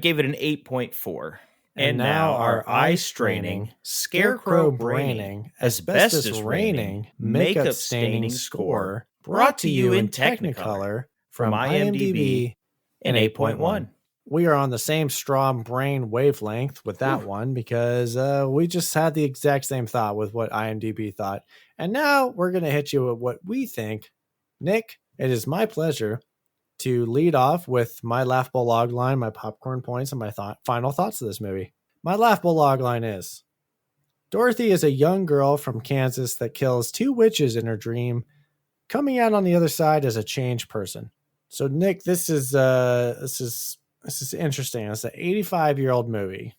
gave it an 8.4. And now our eye-straining, scarecrow braining, asbestos raining, makeup staining score brought to you in Technicolor from IMDb an 8.1. We are on the same strong brain wavelength with that one because we just had the exact same thought with what IMDb thought. And now we're going to hit you with what we think. Nick, it is my pleasure to lead off with my laughable log line, my popcorn points, and my final thoughts of this movie. My laughable log line is: Dorothy is a young girl from Kansas that kills 2 witches in her dream, coming out on the other side as a changed person. So, Nick, this is interesting. It's an 85-year-old movie,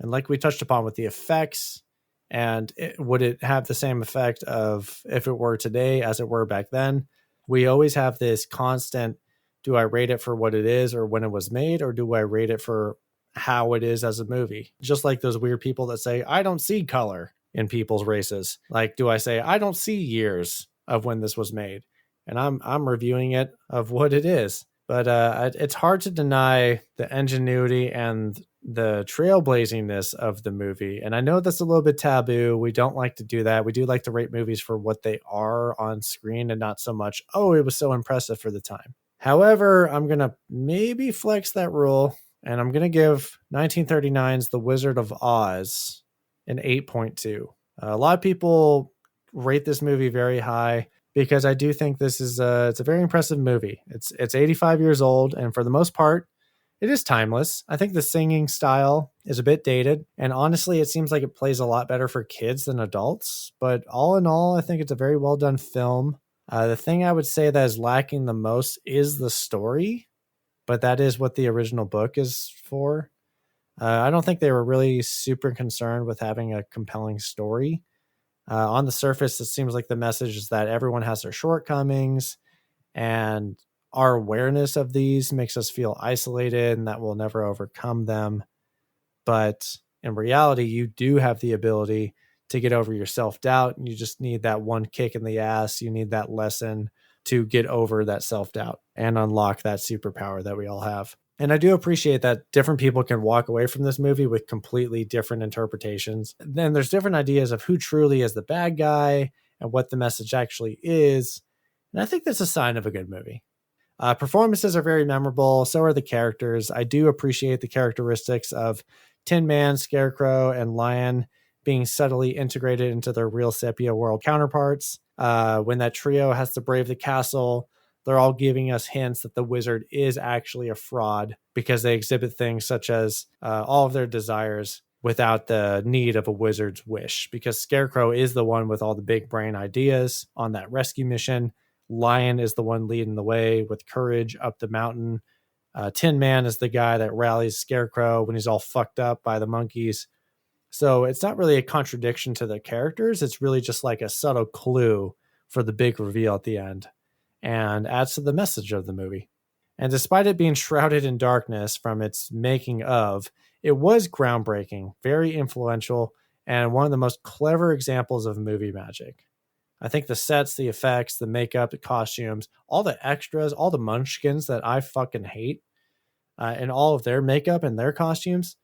and like we touched upon with the effects, and would it have the same effect of if it were today as it were back then? We always have this constant: do I rate it for what it is or when it was made, or do I rate it for how it is as a movie? Just like those weird people that say, I don't see color in people's races. Like, do I say, I don't see years of when this was made? And I'm reviewing it of what it is. But it's hard to deny the ingenuity and the trailblazingness of the movie. And I know that's a little bit taboo. We don't like to do that. We do like to rate movies for what they are on screen and not so much, oh, it was so impressive for the time. However, I'm going to maybe flex that rule, and I'm going to give 1939's The Wizard of Oz an 8.2. A lot of people rate this movie very high because I do think this is it's a very impressive movie. It's 85 years old, and for the most part, it is timeless. I think the singing style is a bit dated, and honestly, it seems like it plays a lot better for kids than adults. But all in all, I think it's a very well done film. The thing I would say that is lacking the most is the story, but that is what the original book is for. I don't think they were really super concerned with having a compelling story. On the surface, it seems like the message is that everyone has their shortcomings, and our awareness of these makes us feel isolated and that we'll never overcome them. But in reality, you do have the ability to get over your self-doubt, and you just need that one kick in the ass. You need that lesson to get over that self-doubt and unlock that superpower that we all have. And I do appreciate that different people can walk away from this movie with completely different interpretations. Then there's different ideas of who truly is the bad guy and what the message actually is. And I think that's a sign of a good movie. Performances are very memorable. So are the characters. I do appreciate the characteristics of Tin Man, Scarecrow, and Lion being subtly integrated into their real sepia world counterparts. When that trio has to brave the castle, they're all giving us hints that the wizard is actually a fraud because they exhibit things such as all of their desires without the need of a wizard's wish, because Scarecrow is the one with all the big brain ideas on that rescue mission. Lion is the one leading the way with courage up the mountain. Tin Man is the guy that rallies Scarecrow when he's all fucked up by the monkeys. So it's not really a contradiction to the characters. It's really just like a subtle clue for the big reveal at the end, and adds to the message of the movie. And despite it being shrouded in darkness from its making of, it was groundbreaking, very influential, and one of the most clever examples of movie magic. I think the sets, the effects, the makeup, the costumes, all the extras, all the munchkins that I fucking hate, and all of their makeup and their costumes,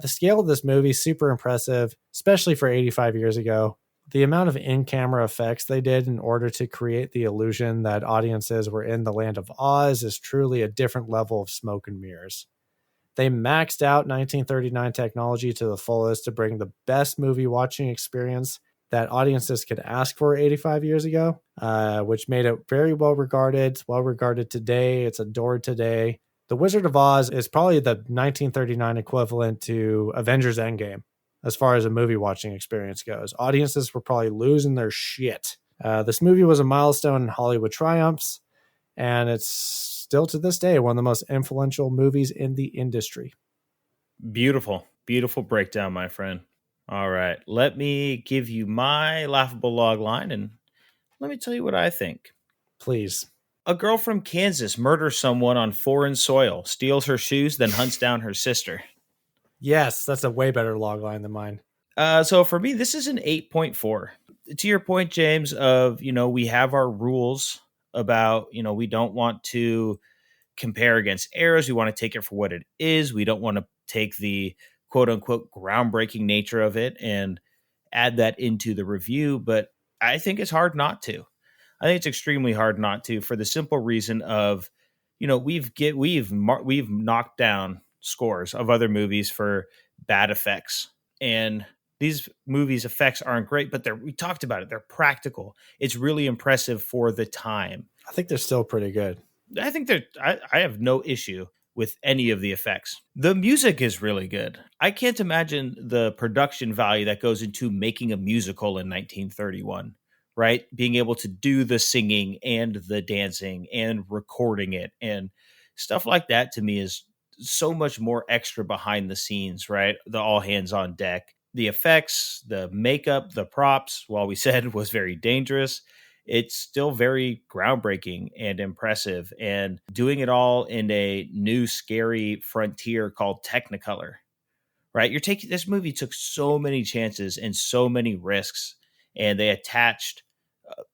the scale of this movie is super impressive, especially for 85 years ago. The amount of in-camera effects they did in order to create the illusion that audiences were in the land of Oz is truly a different level of smoke and mirrors. They maxed out 1939 technology to the fullest to bring the best movie watching experience that audiences could ask for 85 years ago, which made it very well regarded. It's well regarded today. It's adored today. The Wizard of Oz is probably the 1939 equivalent to Avengers Endgame as far as a movie watching experience goes. Audiences were probably losing their shit. This movie was a milestone in Hollywood triumphs, and it's still to this day one of the most influential movies in the industry. Beautiful, beautiful breakdown, my friend. All right, let me give you my laughable log line, and Let me tell you what I think. Please. A girl from Kansas murders someone on foreign soil, steals her shoes, then hunts down her sister. Yes, that's a way better log line than mine. So for me, this is an 8.4. To your point, James, of, we have our rules about, we don't want to compare against errors. We want to take it for what it is. We don't want to take the quote unquote groundbreaking nature of it and add that into the review. But I think it's hard not to. I think it's extremely hard not to, for the simple reason of, we've knocked down scores of other movies for bad effects, and these movies' effects aren't great, but we talked about it. They're practical. It's really impressive for the time. I think they're still pretty good. I think I have no issue with any of the effects. The music is really good. I can't imagine the production value that goes into making a musical in 1931, right? Being able to do the singing and the dancing and recording it and stuff like that, to me, is so much more extra behind the scenes, right? The all hands on deck. The effects, the makeup, the props, while we said was very dangerous, it's still very groundbreaking and impressive, and doing it all in a new scary frontier called Technicolor, right? This movie took so many chances and so many risks, and they attached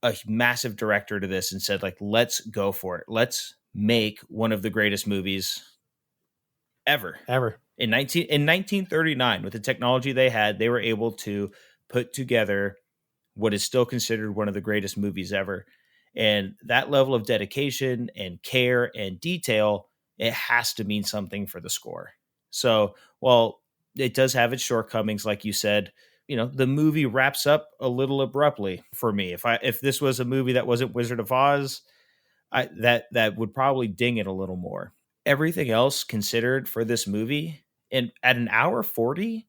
a massive director to this and said, like, let's go for it. Let's make one of the greatest movies ever. In 1939, with the technology they had, they were able to put together what is still considered one of the greatest movies ever. And that level of dedication and care and detail, it has to mean something for the score. So while it does have its shortcomings, like you said, the movie wraps up a little abruptly for me. If this was a movie that wasn't Wizard of Oz, that would probably ding it a little more. Everything else considered for this movie, and at an hour 40,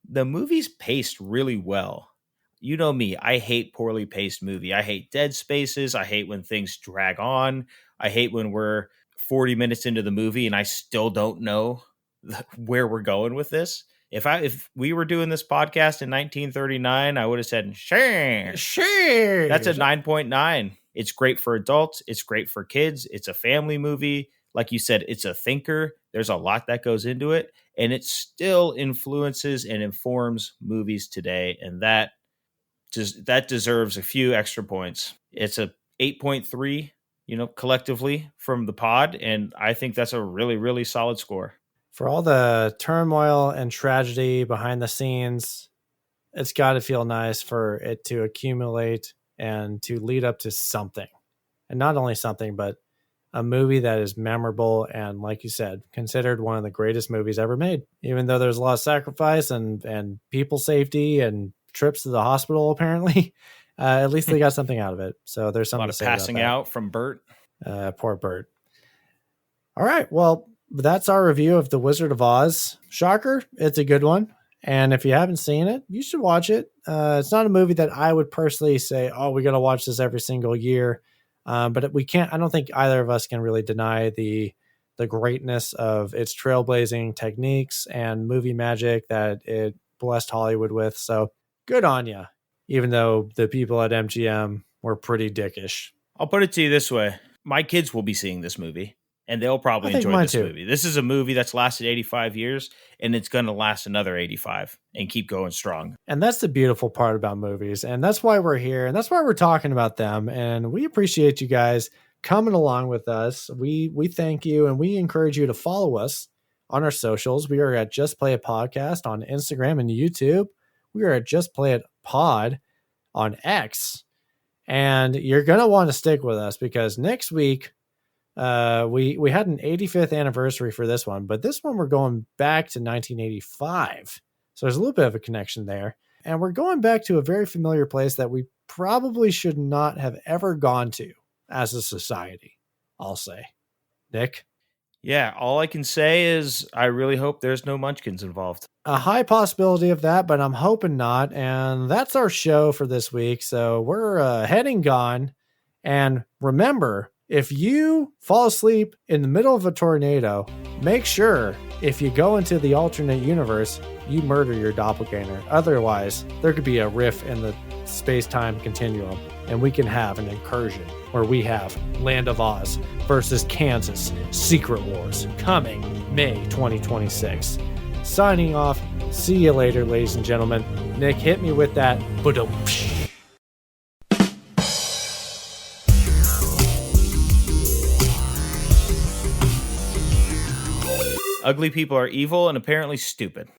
the movie's paced really well. You know me, I hate poorly paced movie. I hate dead spaces. I hate when things drag on. I hate when we're 40 minutes into the movie and I still don't know where we're going with this. If we were doing this podcast in 1939, I would have said, sure. That's a 9.9. It's great for adults. It's great for kids. It's a family movie. Like you said, it's a thinker. There's a lot that goes into it, and it still influences and informs movies today. And that deserves a few extra points. It's a 8.3, collectively from the pod. And I think that's a really, really solid score. For all the turmoil and tragedy behind the scenes, it's got to feel nice for it to accumulate and to lead up to something. And not only something, but a movie that is memorable and, like you said, considered one of the greatest movies ever made. Even though there's a lot of sacrifice and people safety and trips to the hospital, apparently, at least they got something out of it. So there's something a lot of passing out from Bert. Poor Bert. All right. Well, that's our review of The Wizard of Oz. Shocker, it's a good one. And if you haven't seen it, you should watch it. It's not a movie that I would personally say, oh, we got to watch this every single year. But we can't, I don't think either of us can really deny the greatness of its trailblazing techniques and movie magic that it blessed Hollywood with. So good on you, even though the people at MGM were pretty dickish. I'll put it to you this way. My kids will be seeing this movie, and they'll probably enjoy this movie. This is a movie that's lasted 85 years, and it's going to last another 85 and keep going strong. And that's the beautiful part about movies. And that's why we're here. And that's why we're talking about them. And we appreciate you guys coming along with us. We thank you, and we encourage you to follow us on our socials. We are at Just Play It Podcast on Instagram and YouTube. We are at Just Play It Pod on X. And you're going to want to stick with us because next week, we had an 85th anniversary for this one, but this one we're going back to 1985. So there's a little bit of a connection there. And we're going back to a very familiar place that we probably should not have ever gone to as a society, I'll say. Nick? Yeah, all I can say is I really hope there's no munchkins involved. A high possibility of that, but I'm hoping not. And that's our show for this week. So we're heading gone. And remember, if you fall asleep in the middle of a tornado, make sure if you go into the alternate universe, you murder your doppelganger. Otherwise, there could be a riff in the space-time continuum, and we can have an incursion where we have Land of Oz versus Kansas Secret Wars coming May 2026. Signing off. See you later, ladies and gentlemen. Nick, hit me with that. Ba-dum. Ugly people are evil and apparently stupid.